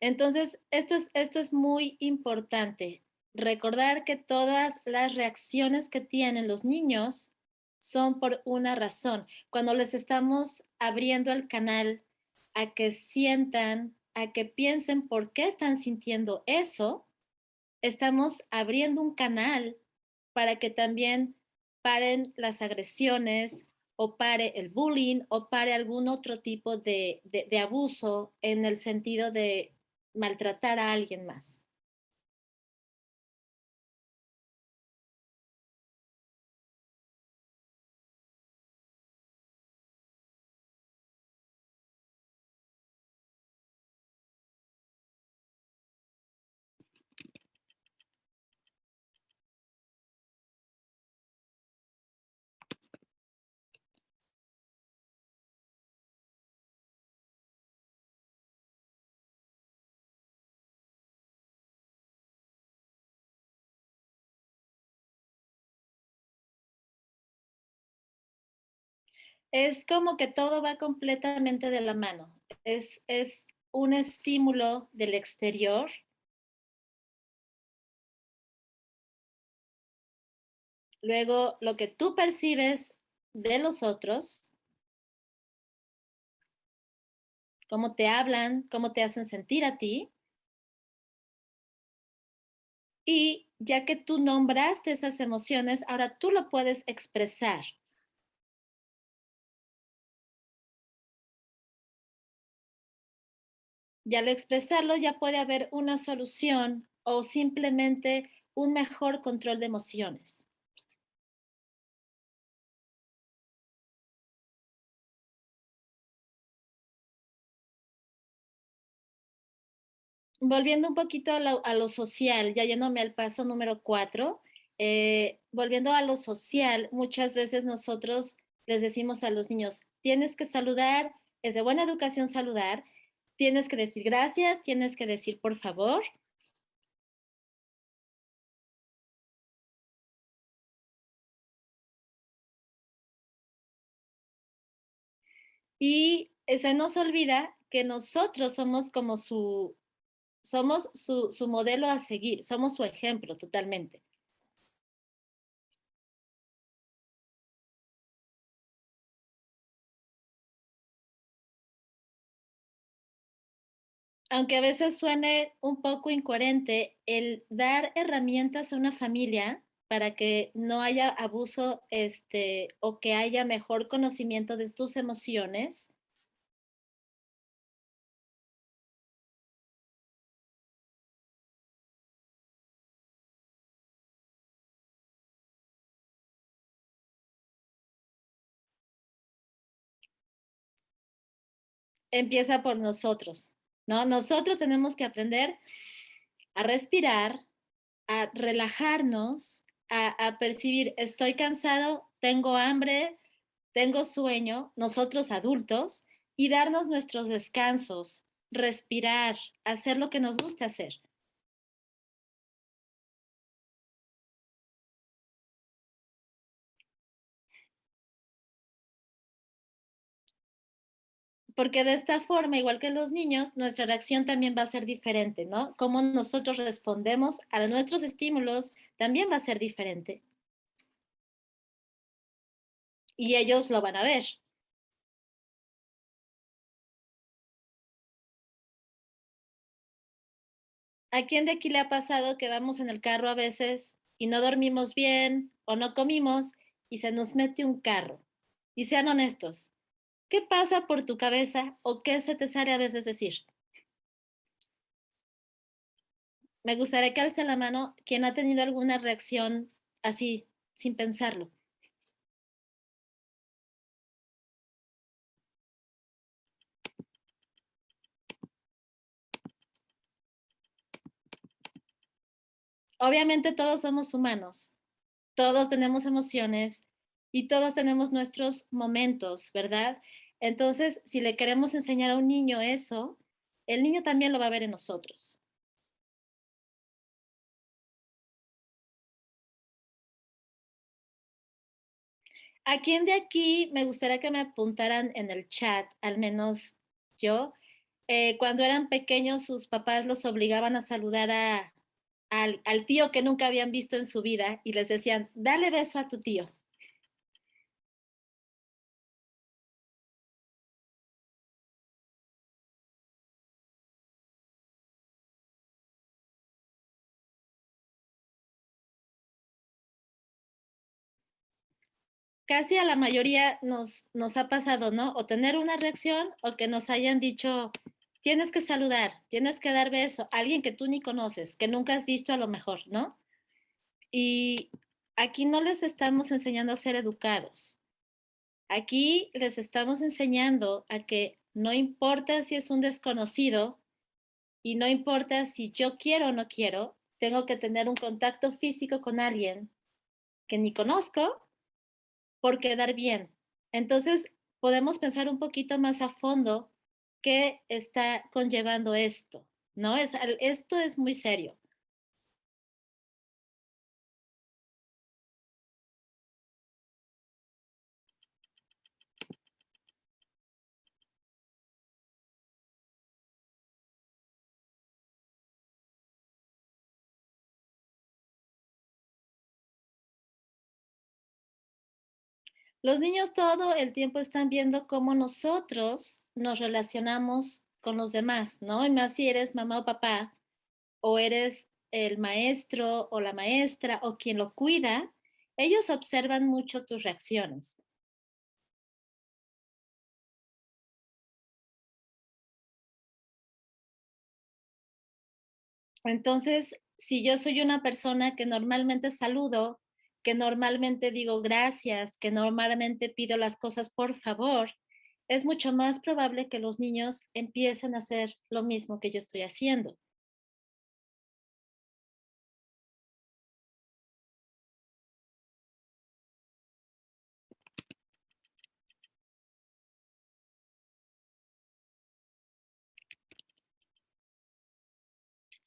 Entonces, esto es muy importante. Recordar que todas las reacciones que tienen los niños son por una razón. Cuando les estamos abriendo el canal a que sientan, a que piensen por qué están sintiendo eso, estamos abriendo un canal para que también paren las agresiones o pare el bullying o pare algún otro tipo de abuso en el sentido de maltratar a alguien más. Es como que todo va completamente de la mano. Es un estímulo del exterior. Luego, lo que tú percibes de los otros, cómo te hablan, cómo te hacen sentir a ti. Y ya que tú nombraste esas emociones, ahora tú lo puedes expresar. Y al expresarlo ya puede haber una solución o simplemente un mejor control de emociones. volviendo un poquito a lo social, ya yéndome al paso número 4, volviendo a lo social, muchas veces nosotros les decimos a los niños, tienes que saludar, es de buena educación saludar, tienes que decir gracias, tienes que decir por favor. Y se nos olvida que nosotros somos como somos su modelo a seguir, somos su ejemplo totalmente. Aunque a veces suene un poco incoherente, el dar herramientas a una familia para que no haya abuso o que haya mejor conocimiento de tus emociones, empieza por nosotros, ¿no? Nosotros tenemos que aprender a respirar, a relajarnos, a percibir, estoy cansado, tengo hambre, tengo sueño, nosotros adultos, y darnos nuestros descansos, respirar, hacer lo que nos gusta hacer. Porque de esta forma, igual que los niños, nuestra reacción también va a ser diferente, ¿no? Cómo nosotros respondemos a nuestros estímulos también va a ser diferente. Y ellos lo van a ver. ¿A quién de aquí le ha pasado que vamos en el carro a veces y no dormimos bien o no comimos y se nos mete un carro? Y sean honestos, ¿qué pasa por tu cabeza o qué se te sale a veces decir? Me gustaría que alce la mano quien ha tenido alguna reacción así, sin pensarlo. Obviamente todos somos humanos, todos tenemos emociones y todos tenemos nuestros momentos, ¿verdad? Entonces, si le queremos enseñar a un niño eso, el niño también lo va a ver en nosotros. ¿A quién de aquí me gustaría que me apuntaran en el chat, al menos yo? Cuando eran pequeños, sus papás los obligaban a saludar al tío que nunca habían visto en su vida y les decían, dale beso a tu tío. Casi a la mayoría nos ha pasado, ¿no? O tener una reacción o que nos hayan dicho, tienes que saludar, tienes que dar beso a alguien que tú ni conoces, que nunca has visto a lo mejor, ¿no? Y aquí no les estamos enseñando a ser educados. Aquí les estamos enseñando a que no importa si es un desconocido y no importa si yo quiero o no quiero, tengo que tener un contacto físico con alguien que ni conozco por quedar bien. Entonces, podemos pensar un poquito más a fondo qué está conllevando esto, ¿no? Esto es muy serio. Los niños todo el tiempo están viendo cómo nosotros nos relacionamos con los demás, ¿no? Y más si eres mamá o papá, o eres el maestro o la maestra o quien lo cuida, ellos observan mucho tus reacciones. Entonces, si yo soy una persona que normalmente saludo, que normalmente digo gracias, que normalmente pido las cosas por favor, es mucho más probable que los niños empiecen a hacer lo mismo que yo estoy haciendo.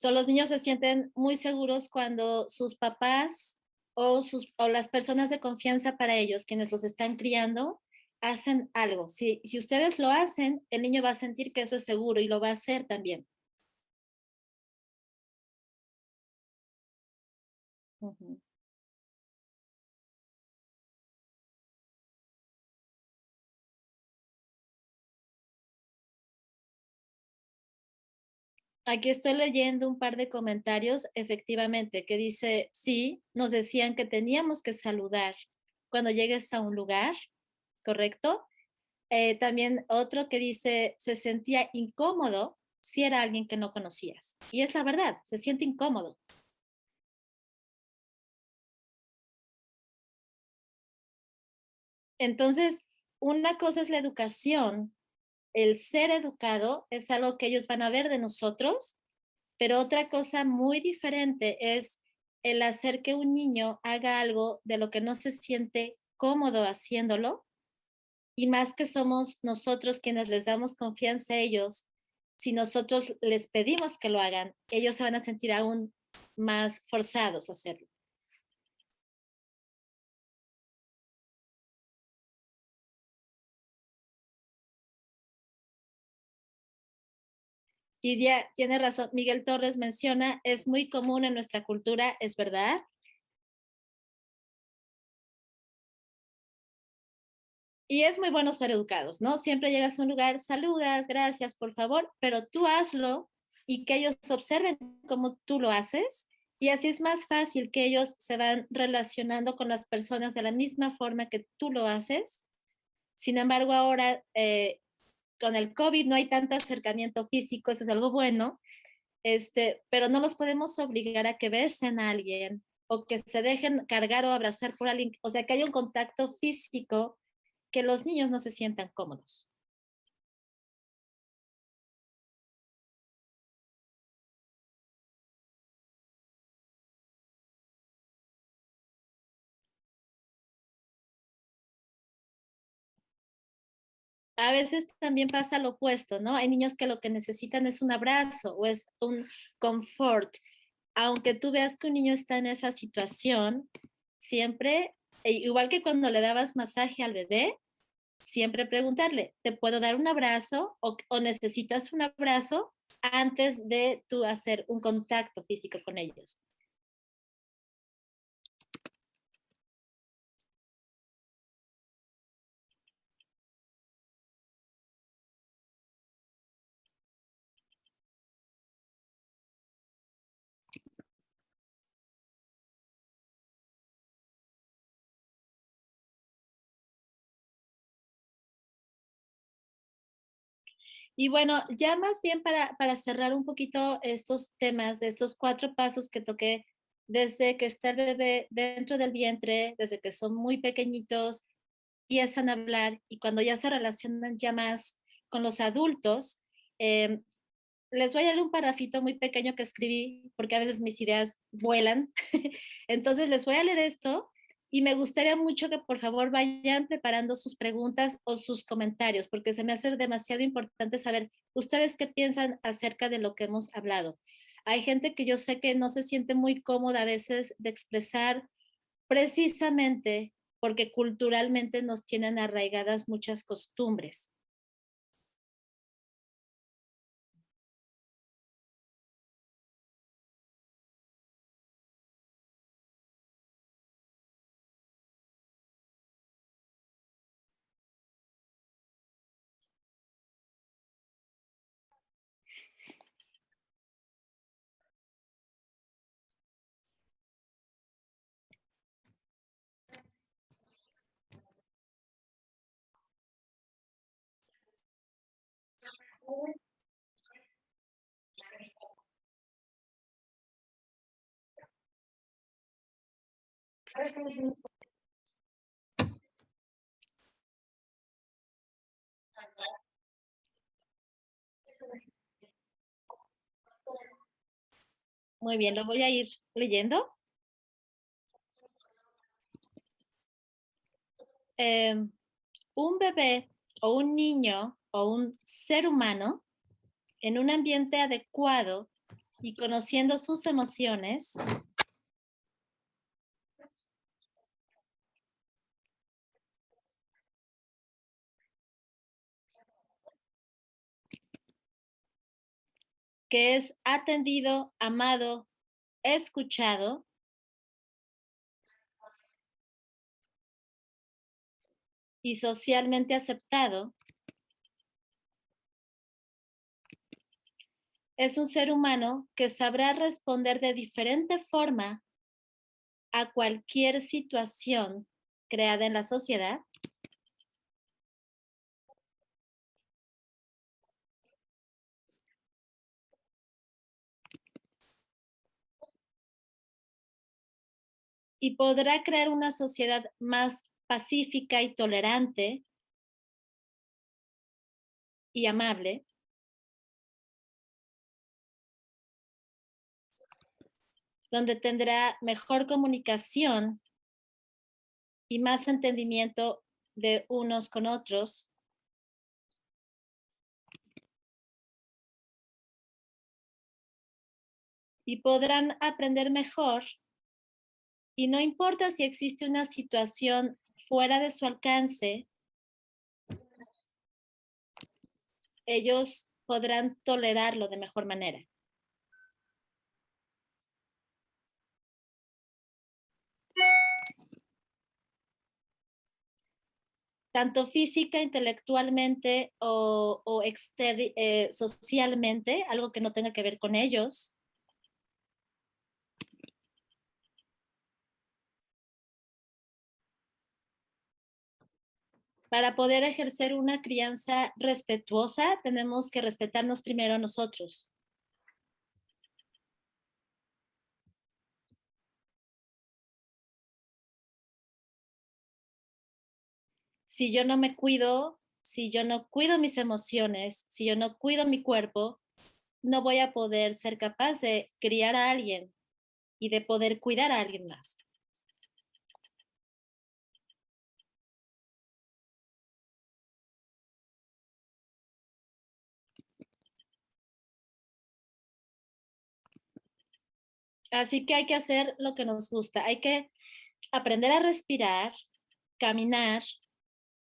Los niños se sienten muy seguros cuando sus papás o las personas de confianza para ellos, quienes los están criando, hacen algo. Si ustedes lo hacen, el niño va a sentir que eso es seguro y lo va a hacer también. Ujú. Aquí estoy leyendo un par de comentarios, efectivamente, que dice, sí, nos decían que teníamos que saludar cuando llegues a un lugar, ¿correcto? También otro que dice, se sentía incómodo si era alguien que no conocías. Y es la verdad, se siente incómodo. Entonces, una cosa es la educación, el ser educado es algo que ellos van a ver de nosotros, pero otra cosa muy diferente es el hacer que un niño haga algo de lo que no se siente cómodo haciéndolo, y más que somos nosotros quienes les damos confianza a ellos, si nosotros les pedimos que lo hagan, ellos se van a sentir aún más forzados a hacerlo. Y ya tiene razón, Miguel Torres menciona, es muy común en nuestra cultura, es verdad. Y es muy bueno ser educados, ¿no? Siempre llegas a un lugar, saludas, gracias, por favor, pero tú hazlo y que ellos observen cómo tú lo haces. Y así es más fácil que ellos se van relacionando con las personas de la misma forma que tú lo haces. Sin embargo, ahora con el COVID no hay tanto acercamiento físico, eso es algo bueno, pero no los podemos obligar a que besen a alguien o que se dejen cargar o abrazar por alguien, o sea, que haya un contacto físico, que los niños no se sientan cómodos. A veces también pasa lo opuesto, ¿no? Hay niños que lo que necesitan es un abrazo o es un confort. Aunque tú veas que un niño está en esa situación, siempre, igual que cuando le dabas masaje al bebé, siempre preguntarle, ¿te puedo dar un abrazo o necesitas un abrazo antes de tú hacer un contacto físico con ellos? Y bueno, ya más bien para cerrar un poquito estos temas de estos 4 pasos que toqué, desde que está el bebé dentro del vientre, desde que son muy pequeñitos, empiezan a hablar y cuando ya se relacionan ya más con los adultos, eh, les voy a leer un parrafito muy pequeño que escribí porque a veces mis ideas vuelan. Entonces les voy a leer esto y me gustaría mucho que por favor vayan preparando sus preguntas o sus comentarios porque se me hace demasiado importante saber ustedes qué piensan acerca de lo que hemos hablado. Hay gente que yo sé que no se siente muy cómoda a veces de expresar precisamente porque culturalmente nos tienen arraigadas muchas costumbres. Muy bien, lo voy a ir leyendo. Eh, un bebé o un niño o un ser humano en un ambiente adecuado y conociendo sus emociones, que es atendido, amado, escuchado y socialmente aceptado, es un ser humano que sabrá responder de diferente forma a cualquier situación creada en la sociedad y podrá crear una sociedad más pacífica y tolerante y amable, donde tendrá mejor comunicación y más entendimiento de unos con otros, y podrán aprender mejor, y no importa si existe una situación fuera de su alcance, ellos podrán tolerarlo de mejor manera. Tanto física, intelectualmente o socialmente, algo que no tenga que ver con ellos. Para poder ejercer una crianza respetuosa, tenemos que respetarnos primero a nosotros. Si yo no me cuido, si yo no cuido mis emociones, si yo no cuido mi cuerpo, no voy a poder ser capaz de criar a alguien y de poder cuidar a alguien más. Así que hay que hacer lo que nos gusta. Hay que aprender a respirar, caminar,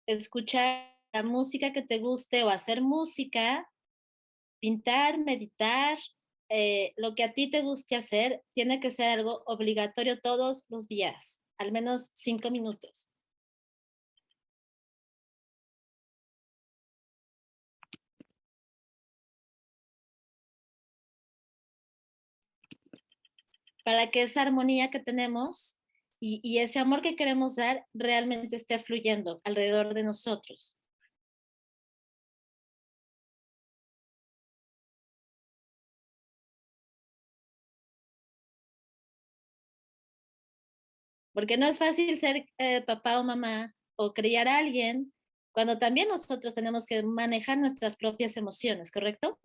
escuchar la música que te guste o hacer música, pintar, meditar, lo que a ti te guste hacer, tiene que ser algo obligatorio todos los días, al menos 5 minutos. Para que esa armonía que tenemos y ese amor que queremos dar realmente esté fluyendo alrededor de nosotros. Porque no es fácil ser papá o mamá o criar a alguien cuando también nosotros tenemos que manejar nuestras propias emociones, ¿correcto?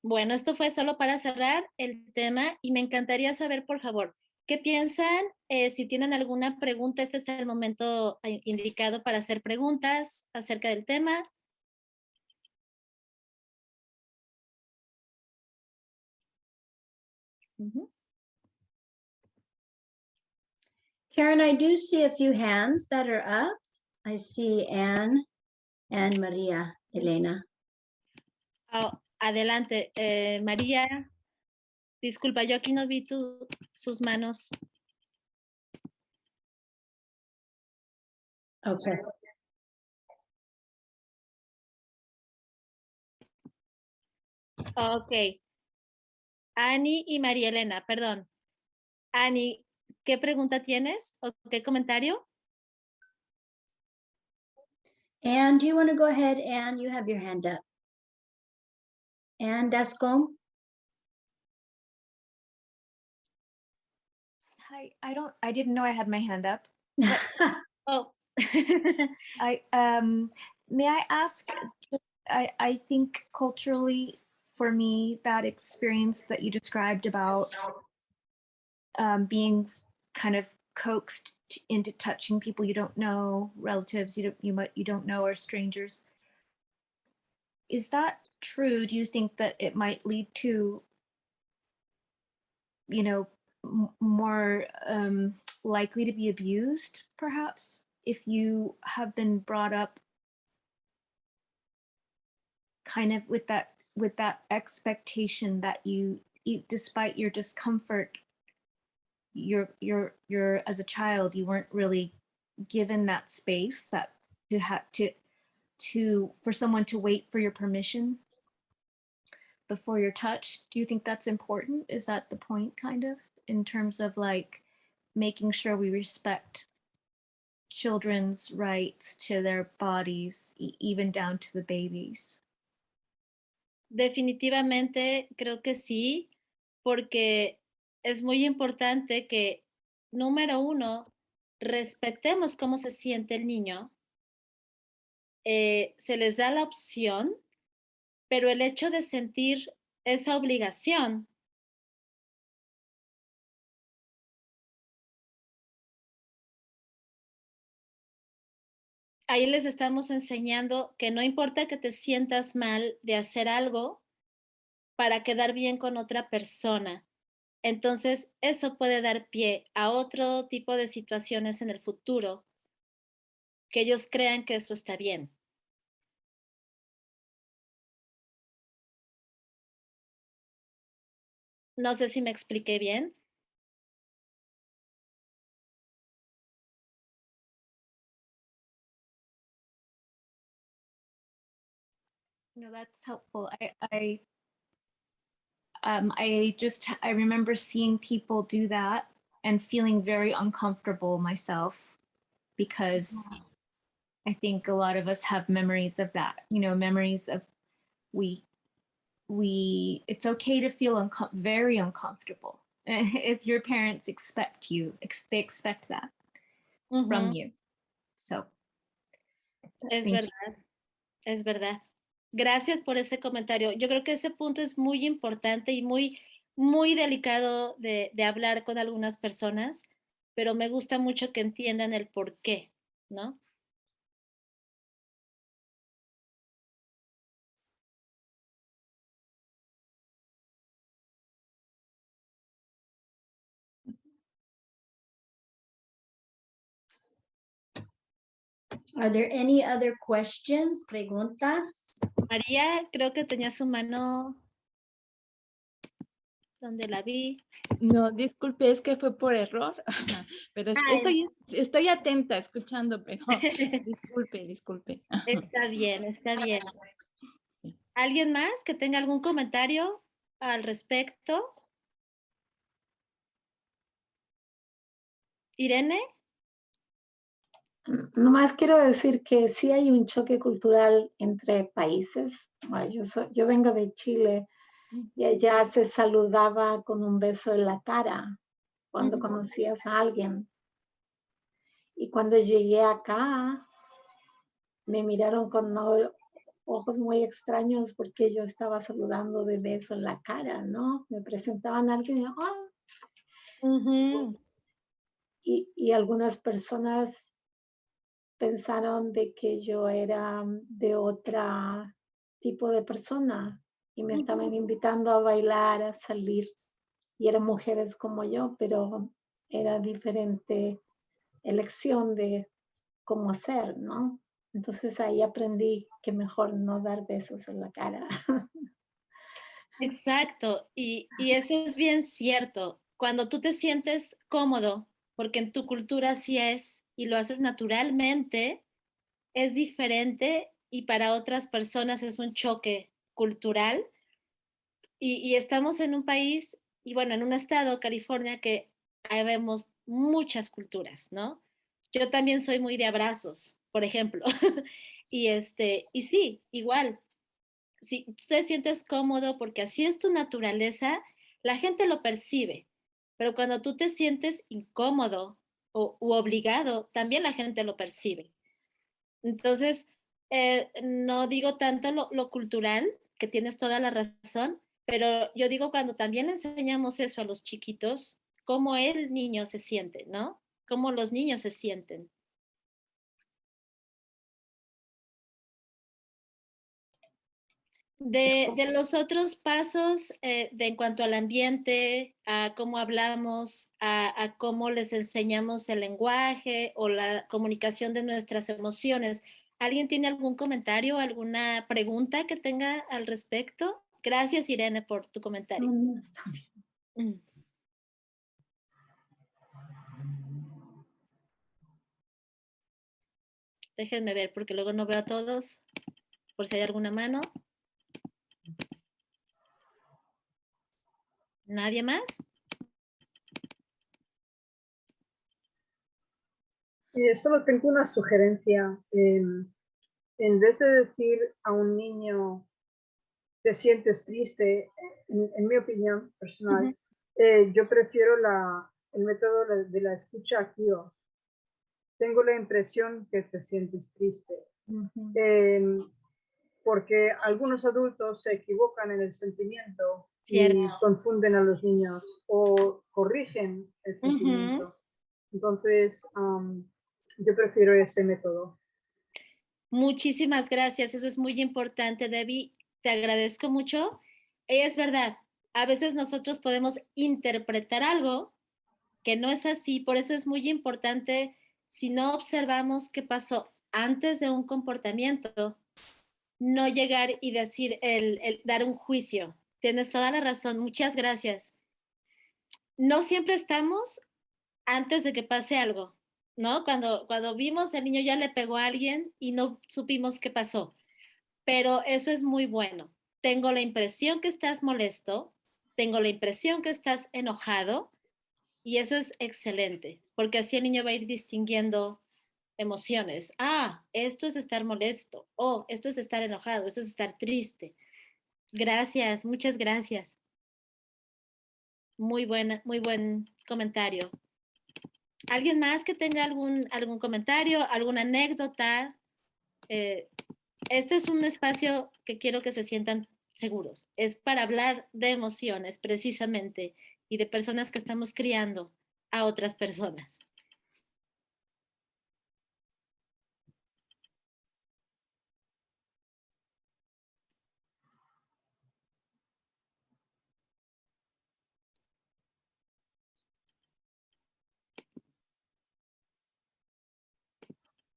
Bueno, esto fue solo para cerrar el tema y me encantaría saber, por favor, ¿qué piensan? Si tienen alguna pregunta, este es el momento indicado para hacer preguntas acerca del tema. Karen, I do see a few hands that are up. I see Anne and Maria Elena. Adelante, María. Disculpa, yo aquí no vi sus manos. Okay. Ok. Ani y María Elena, perdón. Ani, ¿qué pregunta tienes o qué comentario? Anne, do you want to go ahead? Anne, you have your hand up. Anne Dascom? Hi, I didn't know I had my hand up. Oh. May I ask, I think culturally for me, that experience that you described about being kind of coaxed into touching people you don't know, relatives you don't know, or strangers. Is that true? Do you think that it might lead to, you know, more likely to be abused, perhaps, if you have been brought up kind of with that expectation that you despite your discomfort, you're as a child, you weren't really given that space that to have to for someone to wait for your permission before you're touched. Do you think that's important? Is that the point, kind of, in terms of like making sure we respect children's rights to their bodies, even down to the babies? Definitivamente creo que sí, porque es muy importante que, número uno, respetemos cómo se siente el niño. Se les da la opción, pero el hecho de sentir esa obligación ahí les estamos enseñando que no importa que te sientas mal de hacer algo para quedar bien con otra persona. Entonces, eso puede dar pie a otro tipo de situaciones en el futuro, que ellos crean que eso está bien. No sé si me expliqué bien. No, that's helpful. I remember seeing people do that and feeling very uncomfortable myself, because I think a lot of us have memories of that, memories of we it's okay to feel very uncomfortable if your parents they expect that from you. So Es thank verdad, es verdad. Gracias por ese comentario. Yo creo que ese punto es muy importante y muy, muy delicado de hablar con algunas personas, pero me gusta mucho que entiendan el por qué, ¿no? Are there any other questions? Preguntas? María, creo que tenía su mano donde la vi. No, disculpe, es que fue por error, pero Ay. estoy atenta, escuchando, pero disculpe. Está bien, está bien. ¿Alguien más que tenga algún comentario al respecto? Irene. Nomás quiero decir que sí hay un choque cultural entre países. Bueno, yo vengo de Chile y allá se saludaba con un beso en la cara cuando conocías a alguien. Y cuando llegué acá, me miraron con ojos muy extraños porque yo estaba saludando de beso en la cara, ¿no? Me presentaban a alguien y algunas personas pensaron de que yo era de otro tipo de persona y me estaban invitando a bailar, a salir, y eran mujeres como yo, pero era diferente elección de cómo ser, ¿no? Entonces ahí aprendí que mejor no dar besos en la cara. Exacto, y eso es bien cierto. Cuando tú te sientes cómodo, porque en tu cultura así es, y lo haces naturalmente, es diferente y para otras personas es un choque cultural. Y estamos en un país, y bueno, en un estado, California, que ahí vemos muchas culturas, ¿no? Yo también soy muy de abrazos, por ejemplo. Y sí, igual, si tú te sientes cómodo porque así es tu naturaleza, la gente lo percibe. Pero cuando tú te sientes incómodo u obligado, también la gente lo percibe. Entonces, no digo tanto lo cultural, que tienes toda la razón, pero yo digo cuando también le enseñamos eso a los chiquitos, cómo el niño se siente, ¿no? Cómo los niños se sienten. De los otros pasos, de en cuanto al ambiente, a cómo hablamos, a cómo les enseñamos el lenguaje o la comunicación de nuestras emociones, ¿alguien tiene algún comentario, alguna pregunta que tenga al respecto? Gracias, Irene, por tu comentario. No, está bien. Mm. Déjenme ver, porque luego no veo a todos, por si hay alguna mano. ¿Nadie más? Solo tengo una sugerencia. En vez de decir a un niño, te sientes triste, en mi opinión personal, yo prefiero el método de la escucha activa. Tengo la impresión que te sientes triste. Porque algunos adultos se equivocan en el sentimiento Cierto. y confunden a los niños o corrigen el sentimiento. Entonces, yo prefiero ese método. Muchísimas gracias, eso es muy importante, Debbie. Te agradezco mucho. Es verdad, a veces nosotros podemos interpretar algo que no es así, por eso es muy importante, si no observamos qué pasó antes de un comportamiento, no llegar y decir, dar un juicio. Tienes toda la razón, muchas gracias. No siempre estamos antes de que pase algo, ¿no? Cuando vimos el niño ya le pegó a alguien y no supimos qué pasó, pero eso es muy bueno. Tengo la impresión que estás molesto, tengo la impresión que estás enojado y eso es excelente, porque así el niño va a ir distinguiendo emociones. Ah, esto es estar molesto, oh, esto es estar enojado, esto es estar triste. Gracias, muchas gracias. Muy buen comentario. ¿Alguien más que tenga algún comentario, alguna anécdota? Este es un espacio que quiero que se sientan seguros. Es para hablar de emociones, precisamente, y de personas que estamos criando a otras personas.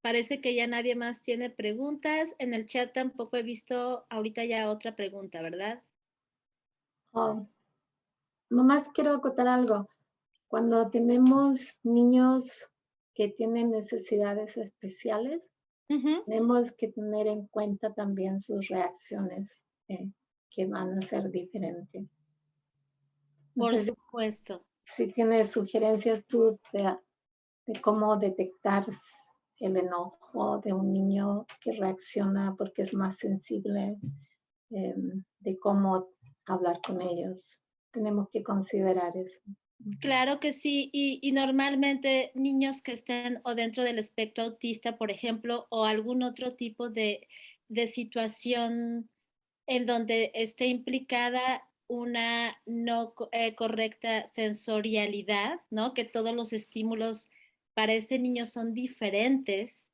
Parece que ya nadie más tiene preguntas. En el chat tampoco he visto ahorita ya otra pregunta, ¿verdad? Oh, nomás quiero acotar algo. Cuando tenemos niños que tienen necesidades especiales, tenemos que tener en cuenta también sus reacciones, que van a ser diferentes. Por Entonces, supuesto. si tienes sugerencias tú de cómo detectar el enojo de un niño que reacciona porque es más sensible, de cómo hablar con ellos. Tenemos que considerar eso. Claro que sí, y normalmente niños que estén o dentro del espectro autista, por ejemplo, o algún otro tipo de situación en donde esté implicada una no correcta sensorialidad, ¿no? Que todos los estímulos para este niño son diferentes.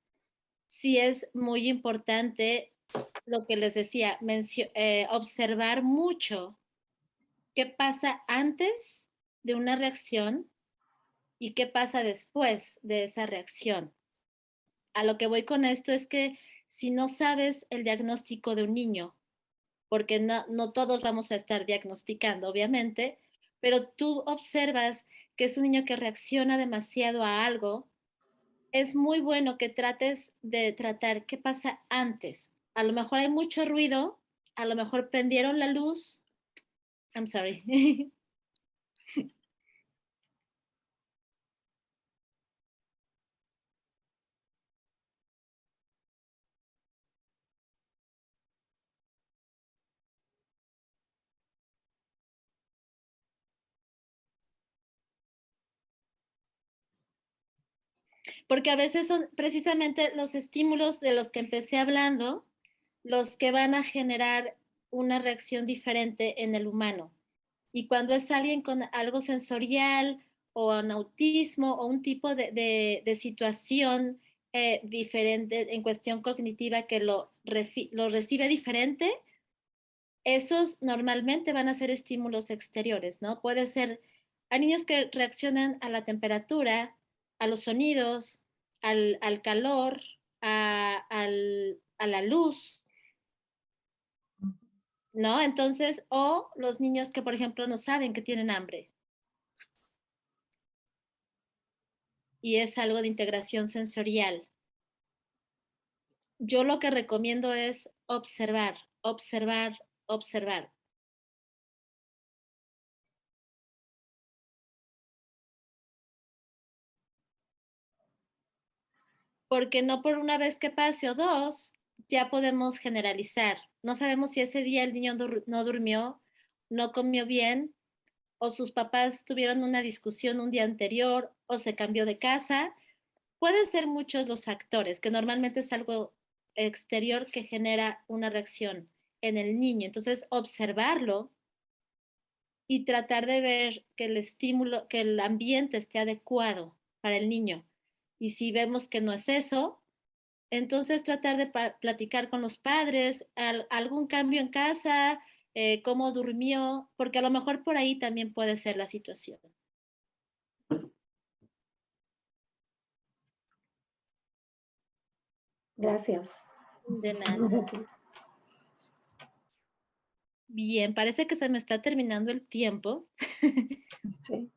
Sí es muy importante lo que les decía, observar mucho qué pasa antes de una reacción y qué pasa después de esa reacción. A lo que voy con esto es que si no sabes el diagnóstico de un niño, porque no todos vamos a estar diagnosticando, obviamente, pero tú observas que es un niño que reacciona demasiado a algo, es muy bueno que trates de tratar qué pasa antes. A lo mejor hay mucho ruido, a lo mejor prendieron la luz. I'm sorry. Porque a veces son precisamente los estímulos de los que empecé hablando los que van a generar una reacción diferente en el humano. Y cuando es alguien con algo sensorial o en autismo o un tipo de situación diferente en cuestión cognitiva que lo recibe diferente, esos normalmente van a ser estímulos exteriores, ¿no? Puede ser a niños que reaccionan a la temperatura, a los sonidos, al calor, a la luz, ¿no? Entonces, o los niños que, por ejemplo, no saben que tienen hambre. Y es algo de integración sensorial. Yo lo que recomiendo es observar, observar, observar. Porque no por una vez que pase o dos, ya podemos generalizar. No sabemos si ese día el niño no durmió, no comió bien, o sus papás tuvieron una discusión un día anterior, o se cambió de casa. Pueden ser muchos los factores, que normalmente es algo exterior que genera una reacción en el niño. Entonces, observarlo y tratar de ver que el estímulo, que el ambiente esté adecuado para el niño. Y si vemos que no es eso, entonces tratar de platicar con los padres, algún cambio en casa, cómo durmió, porque a lo mejor por ahí también puede ser la situación. Gracias. De nada. Bien, parece que se me está terminando el tiempo. Sí.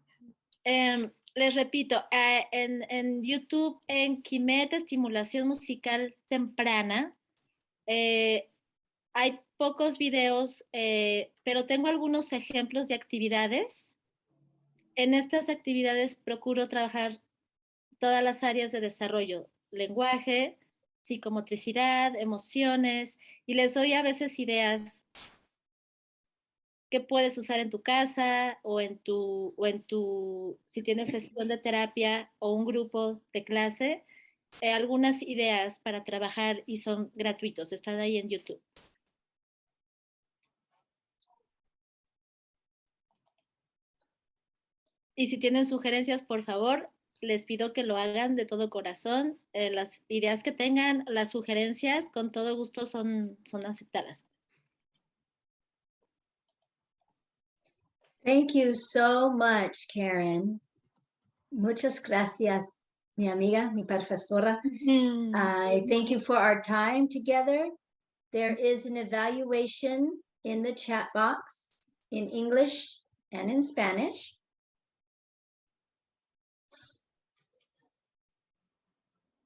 Les repito, en YouTube, en Quimet Estimulación Musical Temprana, hay pocos videos, pero tengo algunos ejemplos de actividades. En estas actividades procuro trabajar todas las áreas de desarrollo, lenguaje, psicomotricidad, emociones, y les doy a veces ideas que puedes usar en tu casa o si tienes sesión de terapia o un grupo de clase, algunas ideas para trabajar y son gratuitos, están ahí en YouTube. Y si tienen sugerencias, por favor, les pido que lo hagan de todo corazón. Las ideas que tengan, las sugerencias, con todo gusto son aceptadas. Thank you so much, Karen. Muchas gracias, mi amiga, mi profesora. I thank you for our time together. There is an evaluation in the chat box in English and in Spanish.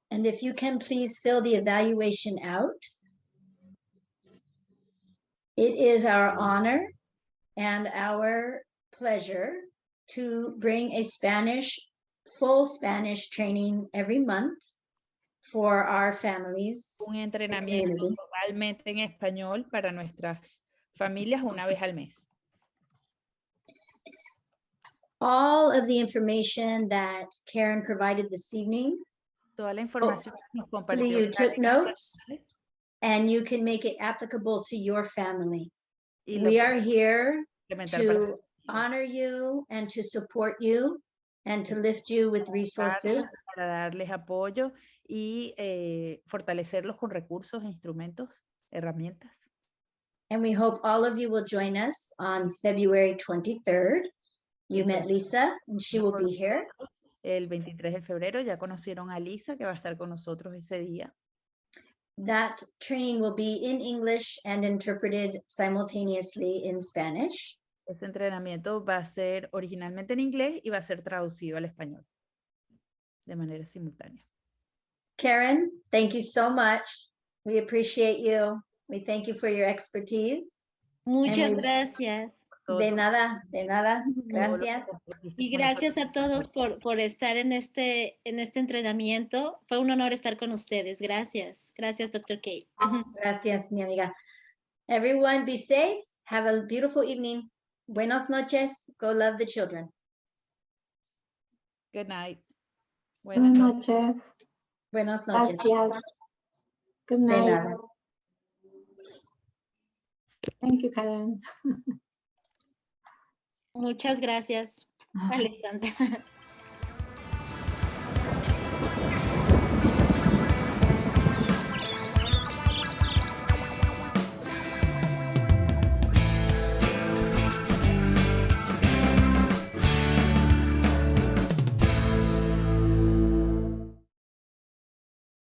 And if you can please fill the evaluation out. It is our honor and our pleasure to bring a full Spanish training every month for our families. Un entrenamiento totalmente en español para nuestras familias una vez al mes. All of the information that Karen provided this evening, Toda la información que nos hopefully compartió. you took notes and you can make it applicable to your family. We are here to honor you and to support you and to lift you with resources. Para darles apoyo y fortalecerlos con recursos, instrumentos, herramientas. And we hope all of you will join us on February 23rd. You met Lisa and she will be here. El 23 de febrero ya conocieron a Lisa, que va a estar con nosotros ese día. That training will be in English and interpreted simultaneously in Spanish. Ese entrenamiento va a ser originalmente en inglés y va a ser traducido al español de manera simultánea. Karen, thank you so much. We appreciate you. We thank you for your expertise. Muchas gracias. De nada, de nada. Gracias. Y gracias a todos por estar en este entrenamiento. Fue un honor estar con ustedes. Gracias. Gracias, Dr. Kate. Gracias, mi amiga. Everyone be safe. Have a beautiful evening. Buenas noches. Go love the children. Good night. Buenas noches. Buenas noches. Gracias. Good De night. nada. Thank you, Karen. Muchas gracias, Alexandra.